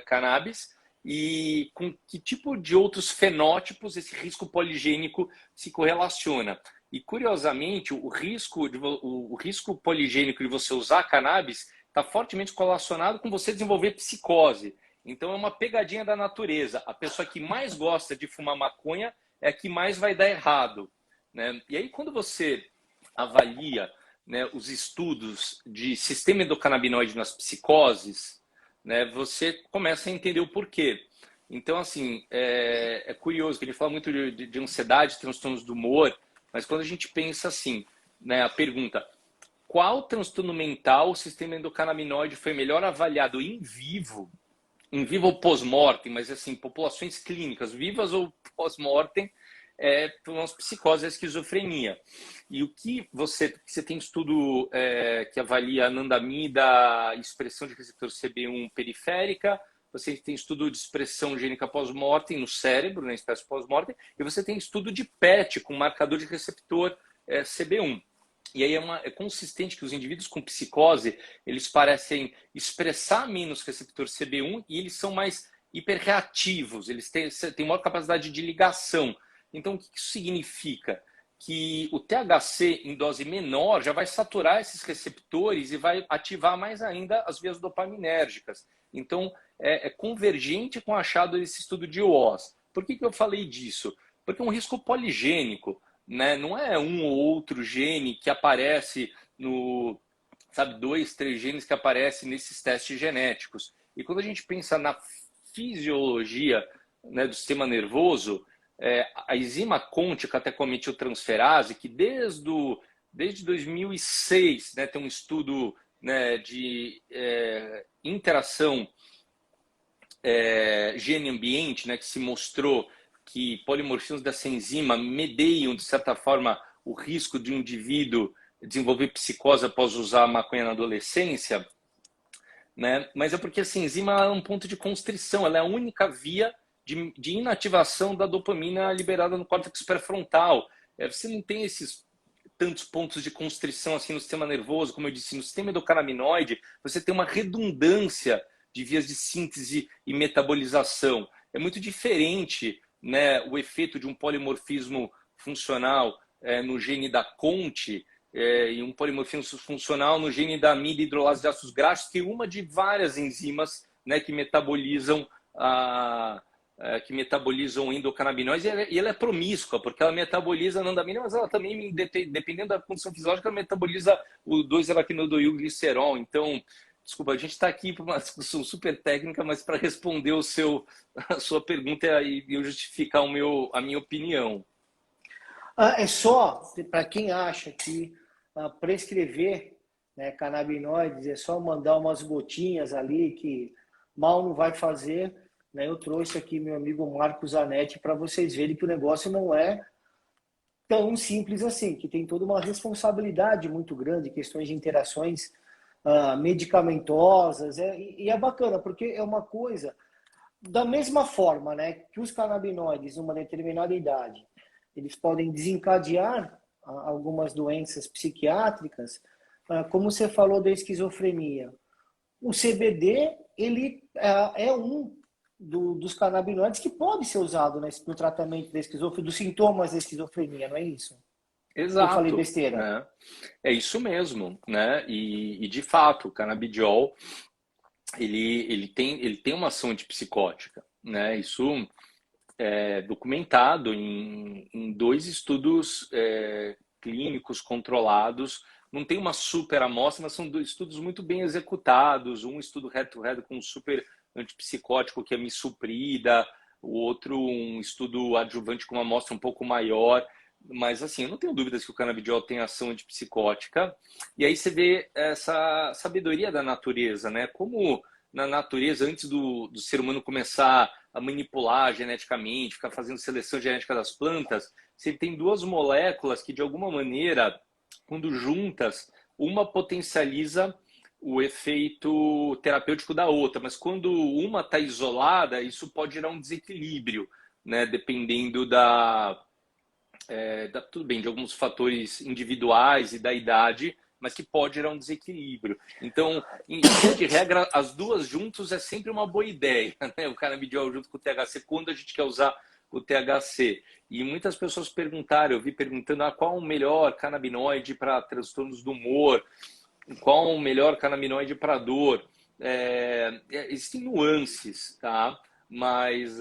cannabis, e com que tipo de outros fenótipos esse risco poligênico se correlaciona. E, curiosamente, o risco poligênico de você usar cannabis está fortemente correlacionado com você desenvolver psicose. Então, é uma pegadinha da natureza. A pessoa que mais gosta de fumar maconha é a que mais vai dar errado, né? E aí, quando você avalia, né, os estudos de sistema endocannabinoide nas psicoses, né, você começa a entender o porquê. Então, assim, é curioso que a gente fala muito de ansiedade, transtornos do humor, mas quando a gente pensa assim, né, a pergunta, qual transtorno mental o sistema endocannabinoide foi melhor avaliado em vivo ou pós-mortem, mas assim, populações clínicas, vivas ou pós-mortem, foram as psicoses e a esquizofrenia. E o que você tem estudo que avalia anandamida, expressão de receptor CB1 periférica, você tem estudo de expressão gênica pós-mortem no cérebro, na espécie pós-mortem, e você tem estudo de PET com marcador de receptor CB1. E aí é consistente que os indivíduos com psicose, eles parecem expressar menos receptor CB1 e eles são mais hiperreativos, eles têm maior capacidade de ligação. Então, o que isso significa? Que o THC em dose menor já vai saturar esses receptores e vai ativar mais ainda as vias dopaminérgicas. Então, é convergente com o achado desse estudo de Oz. Por que eu falei disso? Porque é um risco poligênico, né? Não é um ou outro gene que aparece no, sabe, 2, 3 genes que aparecem nesses testes genéticos. E quando a gente pensa na fisiologia, né, do sistema nervoso, a enzima Conte, catecometiltransferase, que desde 2006, né, tem um estudo, né, de interação gene-ambiente, né, que se mostrou que polimorfismos dessa enzima medeiam, de certa forma, o risco de um indivíduo desenvolver psicose após usar maconha na adolescência, né? Mas é porque essa enzima é um ponto de constrição, ela é a única via de inativação da dopamina liberada no córtex pré-frontal. Você não tem esses tantos pontos de constrição assim no sistema nervoso, como eu disse, no sistema endocannabinoide, você tem uma redundância de vias de síntese e metabolização. É muito diferente, né, o efeito de um polimorfismo funcional no gene da Conte e um polimorfismo funcional no gene da amida hidrolase de ácidos graxos, que é uma de várias enzimas, né, que metabolizam o endocannabinoides, e ela é promíscua, porque ela metaboliza a anandamina, mas ela também, dependendo da condição fisiológica, ela metaboliza o 2-arachidonilglicerol. Então, desculpa, a gente está aqui para uma discussão super técnica, mas para responder a sua pergunta e eu justificar a minha opinião. É só, para quem acha que prescrever, né, canabinoides é só mandar umas gotinhas ali que mal não vai fazer, né? Eu trouxe aqui meu amigo Marcos Zanetti para vocês verem que o negócio não é tão simples assim, que tem toda uma responsabilidade muito grande, questões de interações medicamentosas, e é bacana, porque é uma coisa, da mesma forma, né, que os canabinoides, numa determinada idade, eles podem desencadear algumas doenças psiquiátricas, como você falou da esquizofrenia. O CBD, ele é um dos canabinoides que pode ser usado no tratamento da esquizofrenia, dos sintomas da esquizofrenia, não é isso? Exato. Eu falei besteira. Né? É isso mesmo, né? E de fato, o canabidiol ele tem uma ação antipsicótica, né? Isso é documentado em 2 estudos clínicos controlados. Não tem uma super amostra, mas são 2 estudos muito bem executados. Um estudo head-to-head com um super antipsicótico, que é misoprida, o outro um estudo adjuvante com uma amostra um pouco maior. Mas, assim, eu não tenho dúvidas que o canabidiol tem ação antipsicótica. E aí você vê essa sabedoria da natureza, né? Como na natureza, antes do ser humano começar a manipular geneticamente, ficar fazendo seleção genética das plantas, você tem duas moléculas que, de alguma maneira, quando juntas, uma potencializa o efeito terapêutico da outra. Mas quando uma está isolada, isso pode gerar um desequilíbrio, né? Dependendo tudo bem, de alguns fatores individuais e da idade, mas que pode gerar um desequilíbrio. Então, em via de regra, as duas juntos é sempre uma boa ideia, né? O canabidiol junto com o THC, quando a gente quer usar o THC. E muitas pessoas perguntaram, eu vi perguntando qual o melhor canabinoide para transtornos do humor, qual o melhor canabinoide para dor. Existem nuances, tá? Mas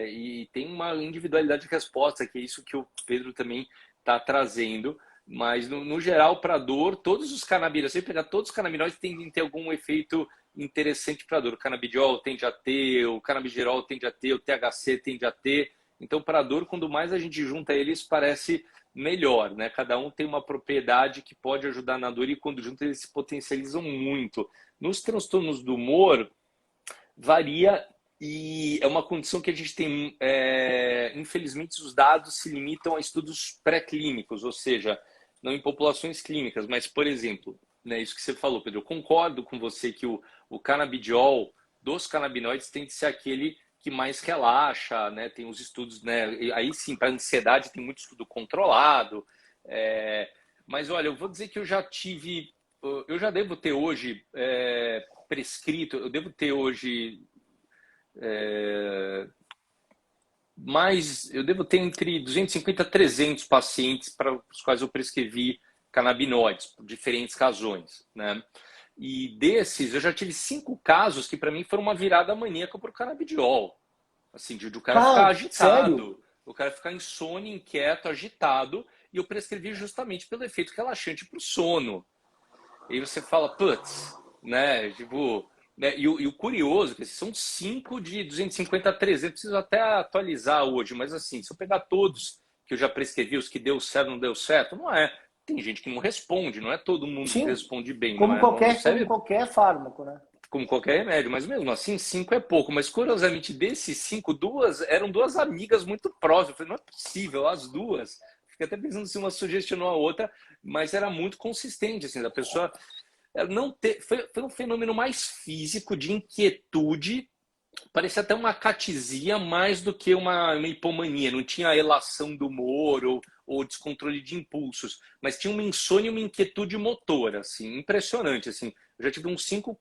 e tem uma individualidade de resposta, que é isso que o Pedro também está trazendo. Mas, no geral, para dor, todos os canabinoides, se você pegar todos os canabinoides, tendem a ter algum efeito interessante para dor. O canabidiol tende a ter, o canabigerol tende a ter, o THC tende a ter. Então, para dor, quando mais a gente junta eles, parece melhor, né? Cada um tem uma propriedade que pode ajudar na dor e quando juntos eles se potencializam muito. Nos transtornos do humor, varia e é uma condição que a gente tem, infelizmente, os dados se limitam a estudos pré-clínicos, ou seja, não em populações clínicas, mas, por exemplo, né, isso que você falou, Pedro, eu concordo com você que o canabidiol dos canabinoides tem que ser aquele que mais relaxa, né? Tem os estudos, né? Aí sim, para ansiedade tem muito estudo controlado. Mas olha, eu vou dizer que eu já devo ter hoje prescrito, eu devo ter hoje eu devo ter entre 250 e 300 pacientes para os quais eu prescrevi canabinoides, por diferentes razões, né? E desses, eu já tive 5 casos que para mim foram uma virada maníaca para o canabidiol. Assim, de o cara ficar Cara, agitado, sério? o cara ficar insônia, inquieto, agitado, e eu prescrevi justamente pelo efeito relaxante para o sono. E aí você fala, putz, né? Tipo, né? E o curioso, que são 5 de 250 a 300, preciso até atualizar hoje, mas assim, se eu pegar todos que eu já prescrevi, os que deu certo, não deu certo, não é. Tem gente que não responde, não é todo mundo que Sim, responde bem, não como é? Não qualquer, como serve qualquer fármaco, né? como qualquer remédio, mas mesmo assim, 5 é pouco. Mas curiosamente, desses 5, duas eram duas amigas muito próximas. Eu falei, não é possível, as duas. Fiquei até pensando se uma sugestionou a outra, mas era muito consistente, assim, da pessoa ela não ter. Foi um fenômeno mais físico, de inquietude, parecia até uma catesia mais do que uma hipomania. Não tinha elação do humor ou descontrole de impulsos, mas tinha uma insônia e uma inquietude motora, assim, impressionante, assim. Eu já tive uns cinco,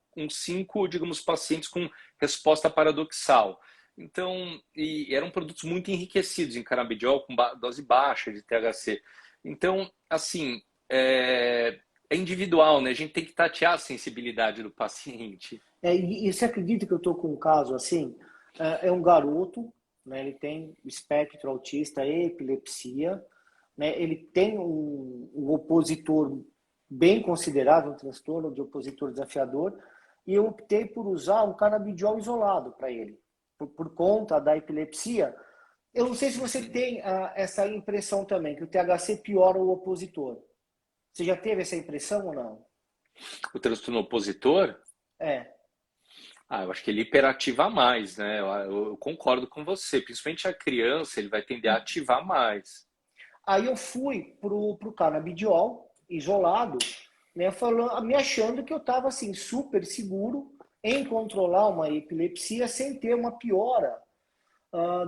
digamos, pacientes com resposta paradoxal. Então, e eram produtos muito enriquecidos em canabidiol com dose baixa de THC. Então, assim, é individual, né? A gente tem que tatear a sensibilidade do paciente. E você acredita que eu estou com um caso assim? É um garoto, né? Ele tem espectro autista e epilepsia, né? Ele tem um opositor bem considerável, um transtorno de opositor desafiador, e eu optei por usar um canabidiol isolado para ele, por conta da epilepsia. Eu não sei se você tem essa impressão também, que o THC piora o opositor. Você já teve essa impressão ou não? O transtorno opositor, É. eu acho que ele hiperativa mais, né? Eu concordo com você. Principalmente a criança, ele vai tender a ativar mais. Aí eu fui pro canabidiol isolado, né, falando, me achando que eu estava assim super seguro em controlar uma epilepsia sem ter uma piora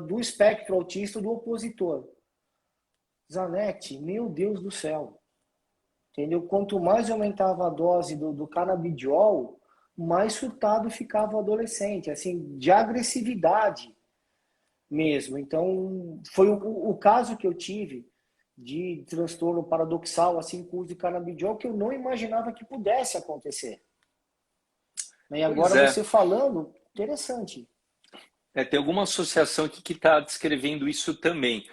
do espectro autista do opositor. Zanetti, meu Deus do céu, entendeu? Quanto mais eu aumentava a dose do canabidiol, mais surtado ficava o adolescente, assim, de agressividade mesmo. Então, foi o caso que eu tive de transtorno paradoxal, assim, com o uso de canabidiol, que eu não imaginava que pudesse acontecer. E Pois agora é. você falando, interessante. Tem alguma associação aqui que está descrevendo isso também.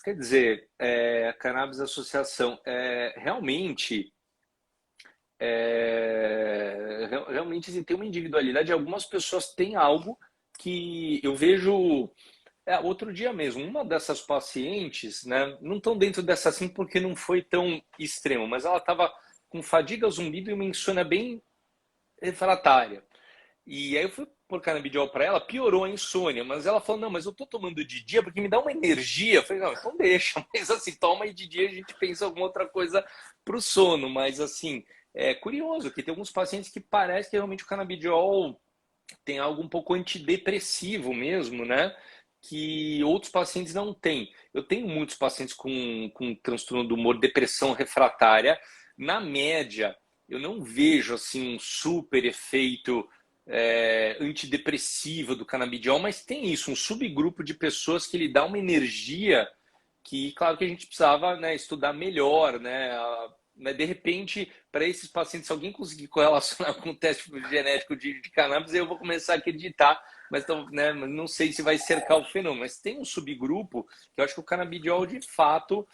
Quer dizer, a Cannabis Associação, realmente assim, tem uma individualidade. Algumas pessoas têm algo que eu vejo Outro dia mesmo, uma dessas pacientes, né, não estão dentro dessa assim porque não foi tão extremo, mas ela estava com fadiga, zumbido e uma insônia bem refratária. E aí eu fui pôr canabidiol para ela, piorou a insônia, mas ela falou, não, mas eu tô tomando de dia porque me dá uma energia. Eu falei, não, então deixa, mas assim, toma e de dia a gente pensa alguma outra coisa pro sono, mas assim, é curioso que tem alguns pacientes que parece que realmente o canabidiol tem algo um pouco antidepressivo mesmo, né? Que outros pacientes não têm. Eu tenho muitos pacientes com transtorno do humor, depressão refratária. Na média, eu não vejo assim um super efeito antidepressivo do canabidiol, mas tem isso, um subgrupo de pessoas que lhe dá uma energia que, claro que a gente precisava, né, estudar melhor, né, de repente, para esses pacientes, se alguém conseguir correlacionar com o teste genético de cannabis, eu vou começar a acreditar, mas né, não sei se vai cercar o fenômeno. Mas tem um subgrupo que eu acho que o canabidiol, de fato,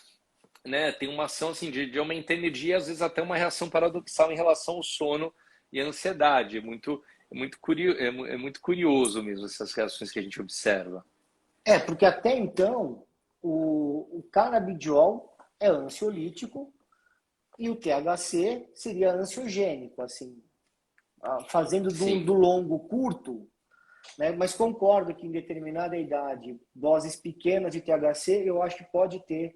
né, tem uma ação assim, de aumentar a energia, às vezes até uma reação paradoxal em relação ao sono e à ansiedade. É muito curioso mesmo essas reações que a gente observa. Porque até então o canabidiol é ansiolítico e o THC seria ansiogênico, assim, fazendo do longo curto, né? Mas concordo que em determinada idade, doses pequenas de THC, eu acho que pode ter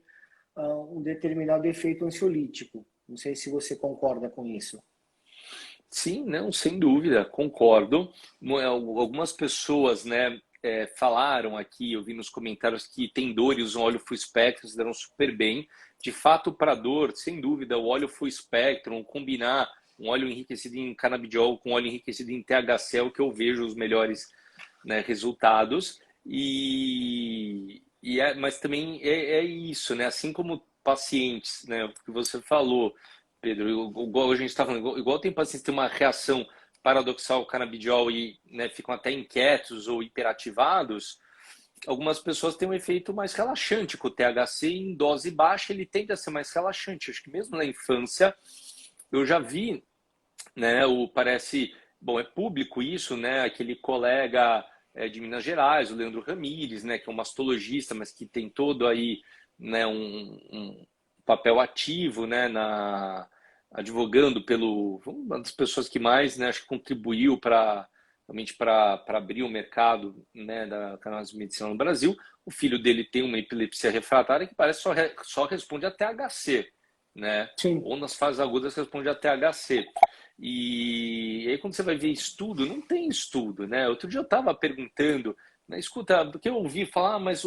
um determinado efeito ansiolítico. Não sei se você concorda com isso. Sim, não, sem dúvida, concordo. Algumas pessoas, né, falaram aqui, eu vi nos comentários que tem dor e usam óleo full spectrum, se deram super bem. De fato, para dor, sem dúvida, o óleo full spectrum, combinar um óleo enriquecido em canabidiol com óleo enriquecido em THC é o que eu vejo os melhores, né, resultados. Mas também é isso, né? Assim como pacientes, né, o que você falou, Pedro, igual a gente está falando, igual tem pacientes que têm uma reação paradoxal ao canabidiol e, né, ficam até inquietos ou hiperativados, algumas pessoas têm um efeito mais relaxante com o THC em dose baixa, ele tende a ser mais relaxante. Acho que mesmo na infância eu já vi, né, bom, é público isso, né, aquele colega de Minas Gerais, o Leandro Ramires, né, que é um mastologista, mas que tem todo aí, né, um papel ativo, né, advogando uma das pessoas que mais, né, acho que contribuiu realmente para abrir o mercado, né, da cannabis medicinal no Brasil. O filho dele tem uma epilepsia refratária que parece só responde a THC, né? Sim. Ou nas fases agudas responde a THC. E aí quando você vai ver estudo, não tem estudo, né? Outro dia eu estava perguntando, né, escuta, porque eu ouvi falar, mas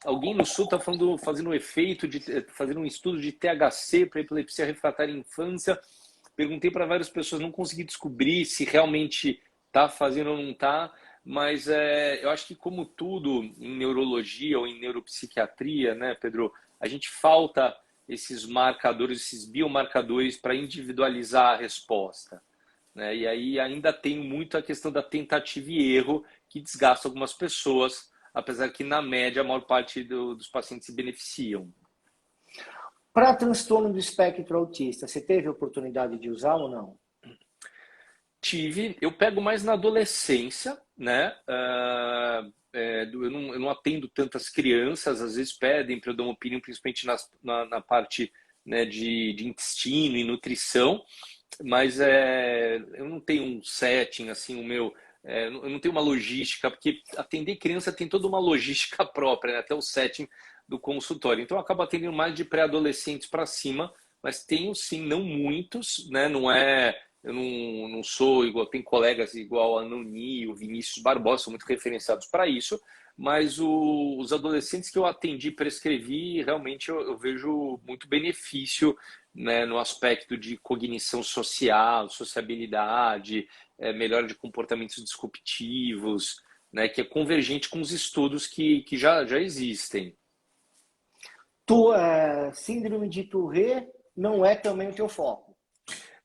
alguém no Sul está fazendo um efeito fazendo um estudo de THC para epilepsia refratária em infância. Perguntei para várias pessoas, não consegui descobrir se realmente está fazendo ou não está, mas eu acho que como tudo em neurologia ou em neuropsiquiatria, né, Pedro, a gente falta esses marcadores, esses biomarcadores para individualizar a resposta, né? E aí ainda tem muito a questão da tentativa e erro que desgasta algumas pessoas, apesar que na média a maior parte dos pacientes se beneficiam. Para transtorno do espectro autista, você teve a oportunidade de usar ou não? Tive, eu pego mais na adolescência, né? Eu não atendo tantas crianças, às vezes pedem para eu dar uma opinião, principalmente na parte, né, de intestino e nutrição, mas eu não tenho um setting, assim, eu não tenho uma logística, porque atender criança tem toda uma logística própria, né, até o setting do consultório. Então eu acabo atendendo mais de pré-adolescentes para cima, mas tenho sim, não muitos, né? Eu não sou igual, tem colegas igual a Noni, o Vinícius Barbosa, são muito referenciados para isso, mas os adolescentes que eu atendi, prescrevi, realmente eu vejo muito benefício, né, no aspecto de cognição social, sociabilidade, melhora de comportamentos disruptivos, né, que é convergente com os estudos que já existem. Síndrome de Tourette não é também o teu foco?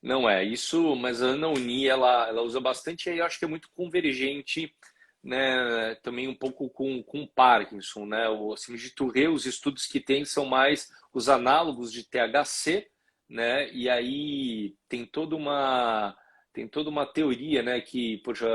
Não é isso, mas a Ana Uni ela usa bastante e eu acho que é muito convergente, né, também um pouco com Parkinson, né? O síndrome de Tourette, os estudos que tem são mais os análogos de THC, né? E aí tem toda uma teoria, né, que poxa,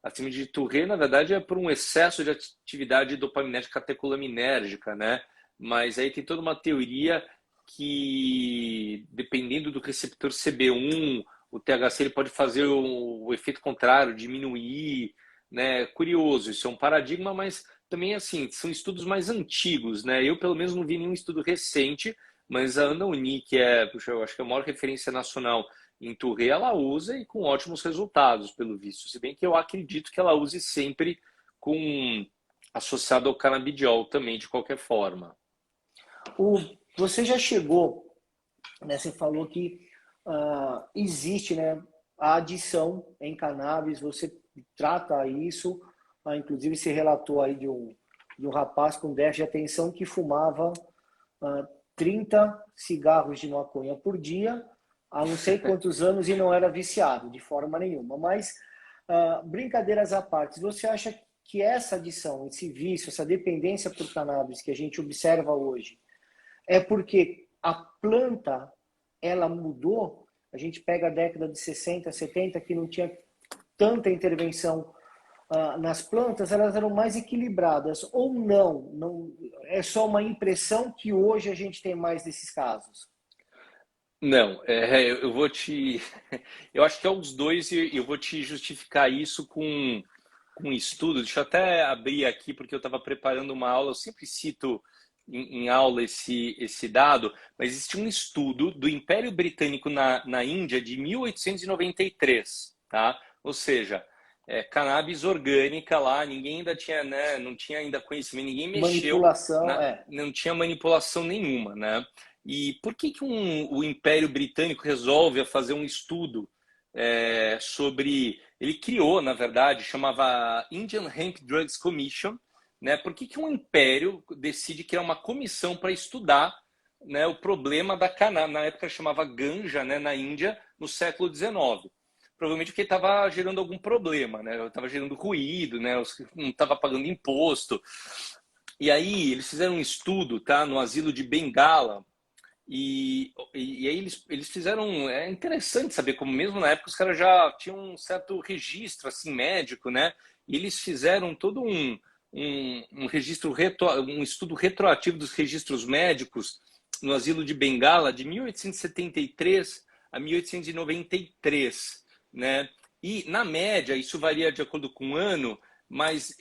A síndrome de Tourette, na verdade, é por um excesso de atividade dopaminérgica catecolinérgica, né? Mas aí tem toda uma teoria que, dependendo do receptor CB1, o THC ele pode fazer o efeito contrário, diminuir, né? Curioso, isso é um paradigma, mas também, assim, são estudos mais antigos, né? Eu, pelo menos, não vi nenhum estudo recente, mas a Ana Uni, que é, puxa, eu acho que é a maior referência nacional em Tourette, ela usa e com ótimos resultados, pelo visto. Se bem que eu acredito que ela use sempre com associado ao canabidiol também, de qualquer forma. Você já chegou, né? Você falou que existe, né, a adição em cannabis, você trata isso, inclusive se relatou aí de um rapaz com déficit de atenção que fumava 30 cigarros de maconha por dia, há não sei quantos anos, e não era viciado de forma nenhuma. Mas, brincadeiras à parte, você acha que essa adição, esse vício, essa dependência por cannabis que a gente observa hoje, é porque a planta ela mudou? A gente pega a década de 60, 70, que não tinha tanta intervenção nas plantas, elas eram mais equilibradas, ou não? É só uma impressão que hoje a gente tem mais desses casos? Não, eu vou te. Eu acho que é os dois e eu vou te justificar isso com um estudo. Deixa eu até abrir aqui, porque eu estava preparando uma aula. Eu sempre cito em aula esse dado, mas existe um estudo do Império Britânico na Índia de 1893, tá? Ou seja, cannabis orgânica lá, ninguém ainda tinha, né, não tinha ainda conhecimento, ninguém mexeu, Manipulação, não tinha manipulação nenhuma, né? E por que o Império Britânico resolve fazer um estudo sobre... Ele criou, na verdade, chamava Indian Hemp Drugs Commission, né? Por que um império decide criar uma comissão para estudar, né, o problema da cannabis? Na época chamava ganja, né, na Índia, no século XIX. Provavelmente porque estava gerando algum problema, né? Estava gerando ruído, né? Não estava pagando imposto. E aí eles fizeram um estudo, tá, no asilo de Bengala. E aí eles fizeram... É interessante saber como mesmo na época os caras já tinham um certo registro assim médico, né? E eles fizeram todo um registro, um estudo retroativo dos registros médicos no asilo de Bengala de 1873 a 1893, né? E na média, isso varia de acordo com o ano, mas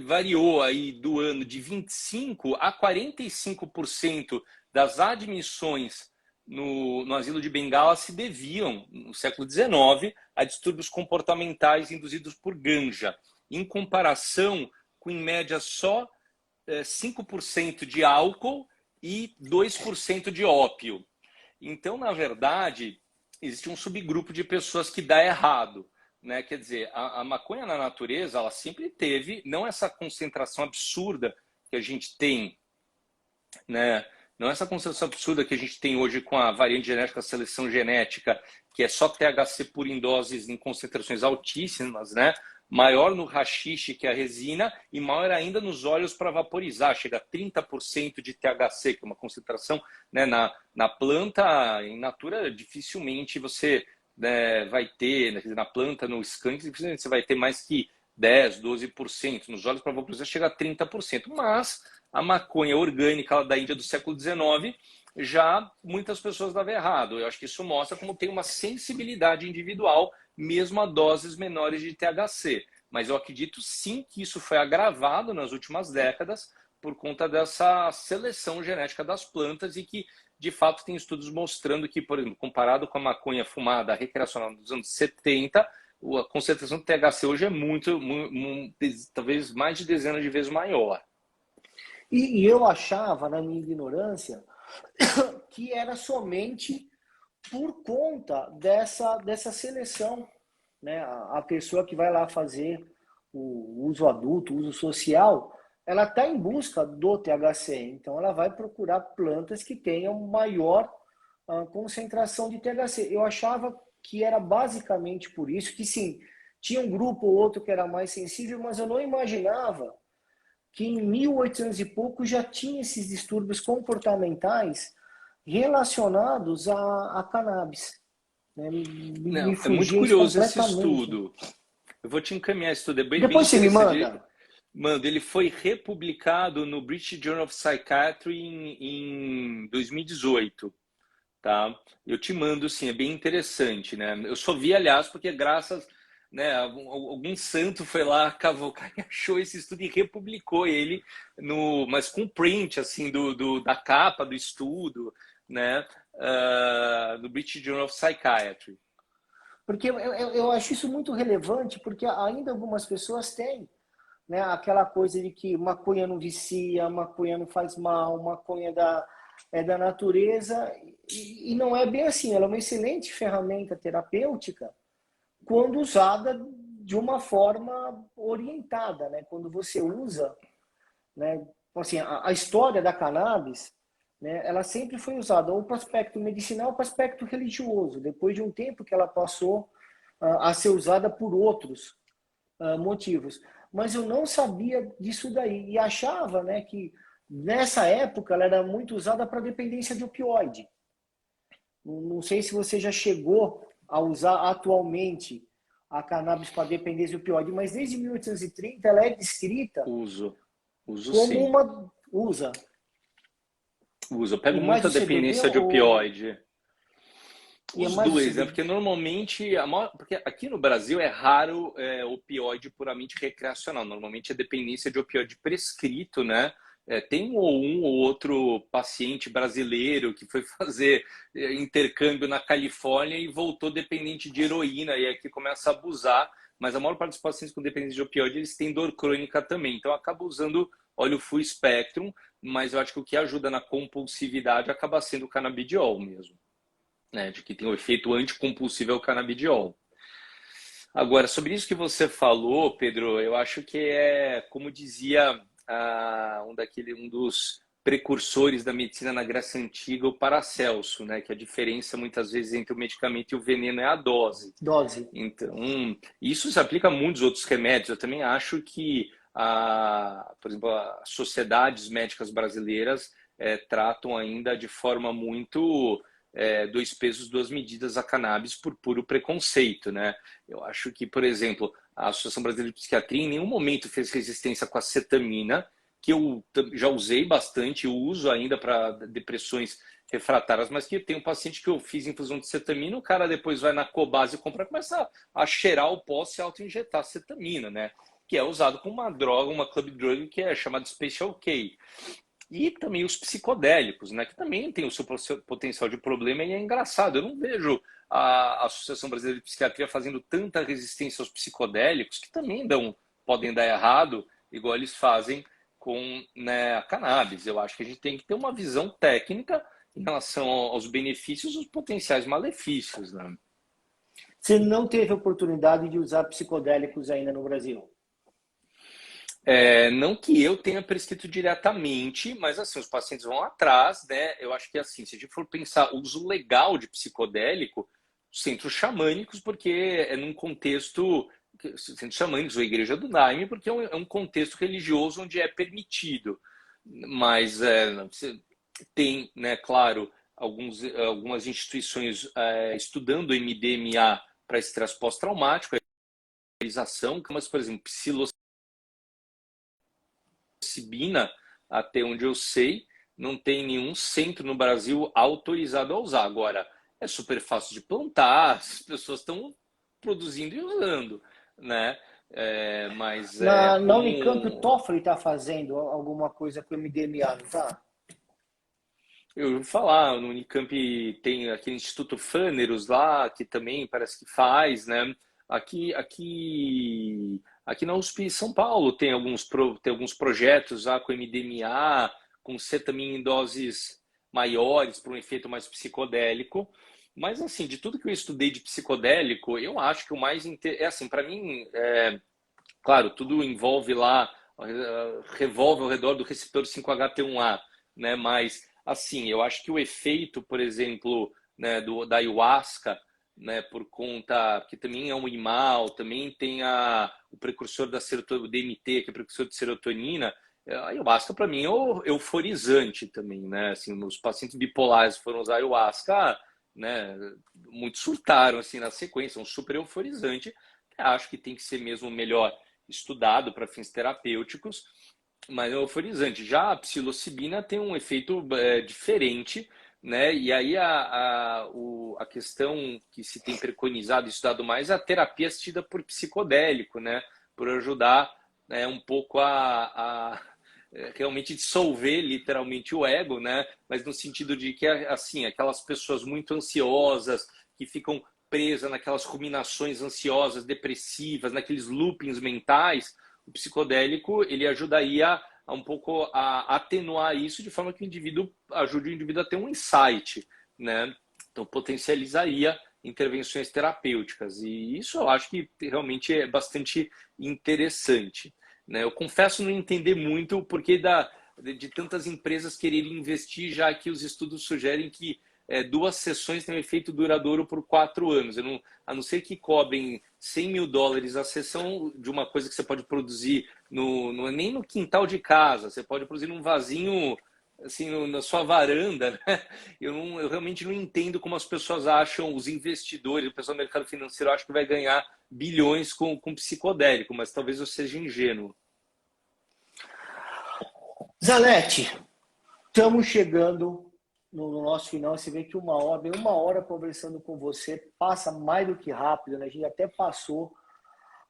variou aí do ano de 25 a 45% das admissões no asilo de Bengala se deviam, no século XIX, a distúrbios comportamentais induzidos por ganja, em comparação com, em média, só 5% de álcool e 2% de ópio. Então, na verdade, existe um subgrupo de pessoas que dá errado, né? Quer dizer, a maconha na natureza, ela sempre teve, não essa concentração absurda que a gente tem, né? Não essa concentração absurda que a gente tem hoje com a variante genética, a seleção genética, que é só THC puro em doses em concentrações altíssimas, né? Maior no haxixe, que é a resina, e maior ainda nos óleos para vaporizar. Chega a 30% de THC, que é uma concentração, né, na planta. In natura, dificilmente você, né, vai ter, né, na planta, no skunk, dificilmente você vai ter mais que 10%, 12%. Nos óleos para vaporizar chega a 30%. Mas a maconha orgânica da Índia do século XIX, já muitas pessoas davam errado. Eu acho que isso mostra como tem uma sensibilidade individual, mesmo a doses menores de THC. Mas eu acredito sim que isso foi agravado nas últimas décadas por conta dessa seleção genética das plantas e que, de fato, tem estudos mostrando que, por exemplo, comparado com a maconha fumada recreacional dos anos 70, a concentração de THC hoje é muito, talvez mais de dezenas de vezes maior. E eu achava, na minha ignorância, que era somente por conta dessa seleção, né? A pessoa que vai lá fazer o uso adulto, o uso social, ela está em busca do THC, então ela vai procurar plantas que tenham maior concentração de THC. Eu achava que era basicamente por isso, que sim, tinha um grupo ou outro que era mais sensível, mas eu não imaginava que em 1800 e pouco já tinha esses distúrbios comportamentais relacionados a cannabis. Né? Não, Me é muito fugia isso curioso esse completamente. estudo. Eu vou te encaminhar isso tudo. É bem Depois você me interessante. manda. Mano, ele foi republicado no British Journal of Psychiatry em 2018, tá? Eu te mando, sim, é bem interessante, né? Eu só vi, aliás, porque graças, né, algum santo foi lá cavocar e achou esse estudo e republicou ele mas com print, assim, da capa do estudo, né? No British Journal of Psychiatry. Porque eu acho isso muito relevante, porque ainda algumas pessoas têm, né, aquela coisa de que maconha não vicia, maconha não faz mal, maconha é da natureza, e não é bem assim. Ela é uma excelente ferramenta terapêutica quando usada de uma forma orientada, né? Quando você usa, né? Assim, a história da cannabis, né, ela sempre foi usada ou para o aspecto medicinal ou para o aspecto religioso, depois de um tempo que ela passou a ser usada por outros motivos. Mas eu não sabia disso daí e achava, né, que nessa época ela era muito usada para dependência de opioide. Não sei se você já chegou a usar atualmente a cannabis para dependência de opioide, mas desde 1830 ela é descrita Uso como sim. uma usa. Eu pego E mais muita o CBD dependência de ou opioide. e é Os mais o dois, né? CBD? Porque normalmente, porque aqui no Brasil é raro opioide puramente recreacional. Normalmente é dependência de opioide prescrito, né? Tem um ou outro paciente brasileiro que foi fazer intercâmbio na Califórnia e voltou dependente de heroína e aqui começa a abusar. Mas a maior parte dos pacientes com dependência de opioide, eles têm dor crônica também. Então, acaba usando óleo full spectrum, mas eu acho que o que ajuda na compulsividade acaba sendo o canabidiol mesmo, né, de que tem o efeito anticompulsivo é o canabidiol. Agora, sobre isso que você falou, Pedro, eu acho que como dizia um dos precursores da medicina na Grécia Antiga, o Paracelso, né, que a diferença muitas vezes entre o medicamento e o veneno é a dose. Dose. Então, isso se aplica a muitos outros remédios. Eu também acho que, por exemplo, as sociedades médicas brasileiras tratam ainda de forma muito dois pesos, duas medidas a cannabis por puro preconceito, né? Eu acho que, por exemplo, a Associação Brasileira de Psiquiatria em nenhum momento fez resistência com a cetamina, que eu já usei bastante, uso ainda para depressões refratárias, mas que tem um paciente que eu fiz infusão de cetamina, o cara depois vai na Cobase e compra e começa a cheirar o pó e auto-injetar cetamina, né? Que é usado como uma droga, uma club drug que é chamada Special K. E também os psicodélicos, né? Que também tem o seu potencial de problema e é engraçado. Eu não vejo a Associação Brasileira de Psiquiatria fazendo tanta resistência aos psicodélicos, que também podem dar errado, igual eles fazem com, né, a cannabis. Eu acho que a gente tem que ter uma visão técnica em relação aos benefícios e os potenciais malefícios, né? Você não teve oportunidade de usar psicodélicos ainda no Brasil? Não que eu tenha prescrito diretamente, mas assim, os pacientes vão atrás, né? Eu acho que assim, se a gente for pensar o uso legal de psicodélico, centros xamânicos, porque é num contexto, centros xamânicos ou igreja do Daime, porque é um contexto religioso onde é permitido. Mas você tem, né, claro, algumas instituições estudando MDMA para estresse pós-traumático, a realização, mas, por exemplo, psilocibina, até onde eu sei, não tem nenhum centro no Brasil autorizado a usar. Agora, é super fácil de plantar, as pessoas estão produzindo e usando, né? Mas Na Unicamp, o Toffoli está fazendo alguma coisa com MDMA, não tá? eu ouvi falar, no Unicamp tem aquele Instituto Fâneros lá, que também parece que faz, né? Aqui na USP São Paulo tem alguns projetos lá com MDMA, com cetamina em doses maiores, para um efeito mais psicodélico. Mas, assim, de tudo que eu estudei de psicodélico, eu acho que o mais... assim, para mim, claro, tudo envolve lá, revolve ao redor do receptor 5-HT1A, né? Mas, assim, eu acho que o efeito, por exemplo, né, da ayahuasca, né, por conta que também é um animal, também tem o precursor da serotonina, o DMT, que é precursor de serotonina, a ayahuasca para mim é euforizante também, né? Assim, os pacientes bipolares foram usar ayahuasca, né, muitos surtaram assim na sequência, um super euforizante Acho que tem que ser mesmo melhor estudado para fins terapêuticos, mas é euforizante. Já a psilocibina tem um efeito diferente, né? E aí a questão que se tem preconizado e estudado mais é a terapia assistida por psicodélico, né? Por ajudar, né, um pouco a realmente dissolver literalmente o ego, né? Mas no sentido de que, assim, aquelas pessoas muito ansiosas que ficam presas naquelas ruminações ansiosas, depressivas, naqueles loopings mentais, o psicodélico ele ajudaria um pouco a atenuar isso de forma que o indivíduo ajude o indivíduo a ter um insight, né? Então potencializaria intervenções terapêuticas e isso eu acho que realmente é bastante interessante, né? Eu confesso não entender muito o porquê de tantas empresas quererem investir, já que os estudos sugerem que 2 sessões têm um efeito duradouro por 4 anos. A não ser que cobrem $100.000 a sessão de uma coisa que você pode produzir nem no quintal de casa, você pode produzir num vasinho assim, na sua varanda, né? Eu realmente não entendo como as pessoas acham, os investidores, o pessoal do mercado financeiro acha que vai ganhar bilhões com psicodélico, mas talvez eu seja ingênuo. Zanetti, estamos chegando no nosso final. Você vê que uma hora conversando com você passa mais do que rápido, né? A gente até passou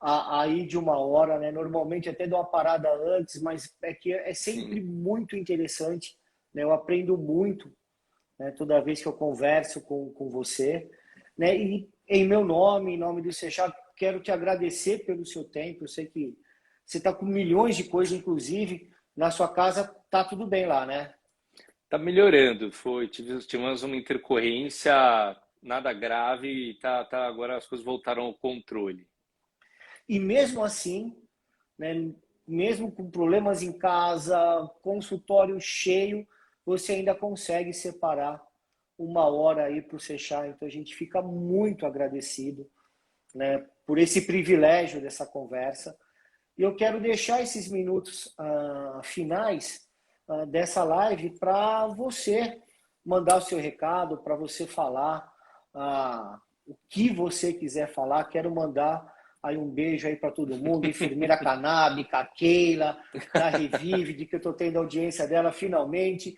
aí de uma hora, né? Normalmente até dou uma parada antes, mas é que é sempre muito interessante, né? Eu aprendo muito, né? Toda vez que eu converso com você, né? E em meu nome, em nome do Seixas, quero te agradecer pelo seu tempo. Eu sei que você está com milhões de coisas, inclusive na sua casa tá tudo bem lá, né? Tá melhorando, tivemos uma intercorrência, nada grave e agora as coisas voltaram ao controle. E mesmo assim, né, mesmo com problemas em casa, consultório cheio, você ainda consegue separar uma hora aí para o Seixas. Então a gente fica muito agradecido, né, por esse privilégio dessa conversa. E eu quero deixar esses minutos finais dessa live para você mandar o seu recado, para você falar o que você quiser falar. Quero mandar aí um beijo aí para todo mundo, enfermeira canábica, a Keila, da Revive, de que eu estou tendo audiência dela finalmente,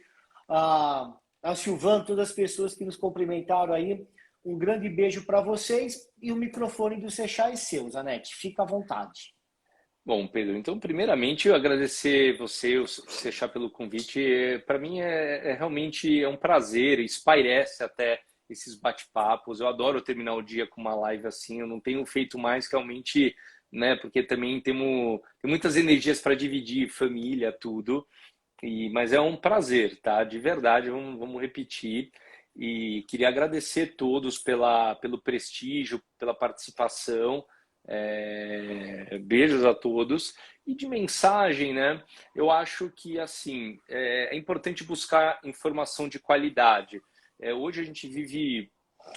a Silvana, todas as pessoas que nos cumprimentaram aí. Um grande beijo para vocês e o microfone do Seixas é seu, Zanetti. Fica à vontade. Bom, Pedro, então, primeiramente, eu agradecer você, o Seixas, pelo convite. Para mim, realmente um prazer, espairece até esses bate-papos. Eu adoro terminar o dia com uma live assim. Eu não tenho feito mais realmente, né? Porque também tem muitas energias para dividir, família, tudo. Mas é um prazer, tá? De verdade, vamos repetir. E queria agradecer a todos pelo prestígio, pela participação. Beijos a todos. E de mensagem, né? Eu acho que assim é importante buscar informação de qualidade. Hoje a gente vive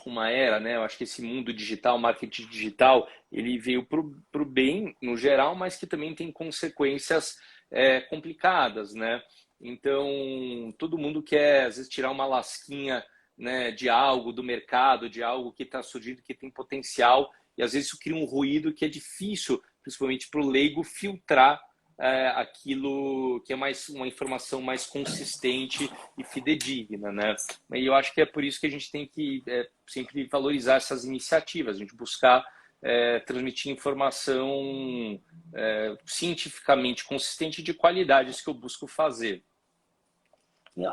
uma era, né? Eu acho que esse mundo digital, marketing digital, ele veio pro bem no geral, mas que também tem consequências complicadas, né? Então todo mundo quer às vezes tirar uma lasquinha, né, de algo do mercado, de algo que está surgindo, que tem potencial. E às vezes isso cria um ruído que é difícil, principalmente para o leigo, filtrar aquilo que é mais uma informação mais consistente e fidedigna, né? E eu acho que é por isso que a gente tem que sempre valorizar essas iniciativas, a gente buscar transmitir informação cientificamente consistente e de qualidade, isso que eu busco fazer.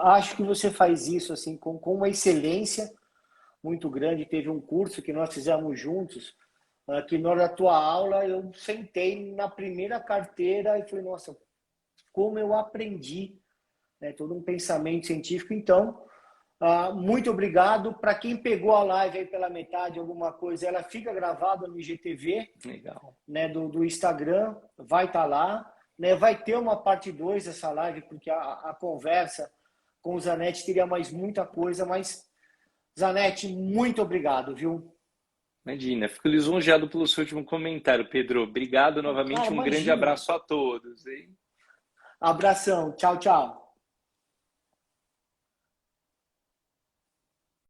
Acho que você faz isso assim com uma excelência muito grande. Teve um curso que nós fizemos juntos, que na hora da tua aula eu sentei na primeira carteira e falei, nossa, como eu aprendi, né, todo um pensamento científico. Então, muito obrigado. Para quem pegou a live aí pela metade, alguma coisa, ela fica gravada no IGTV. Legal. Né, do Instagram, vai estar lá. Né, vai ter uma parte 2 dessa live, porque a conversa com o Zanetti teria mais muita coisa, mas, Zanetti, muito obrigado, viu? Imagina, fico lisonjeado pelo seu último comentário, Pedro. Obrigado novamente, Cara, um grande abraço a todos. Hein? Abração, tchau, tchau.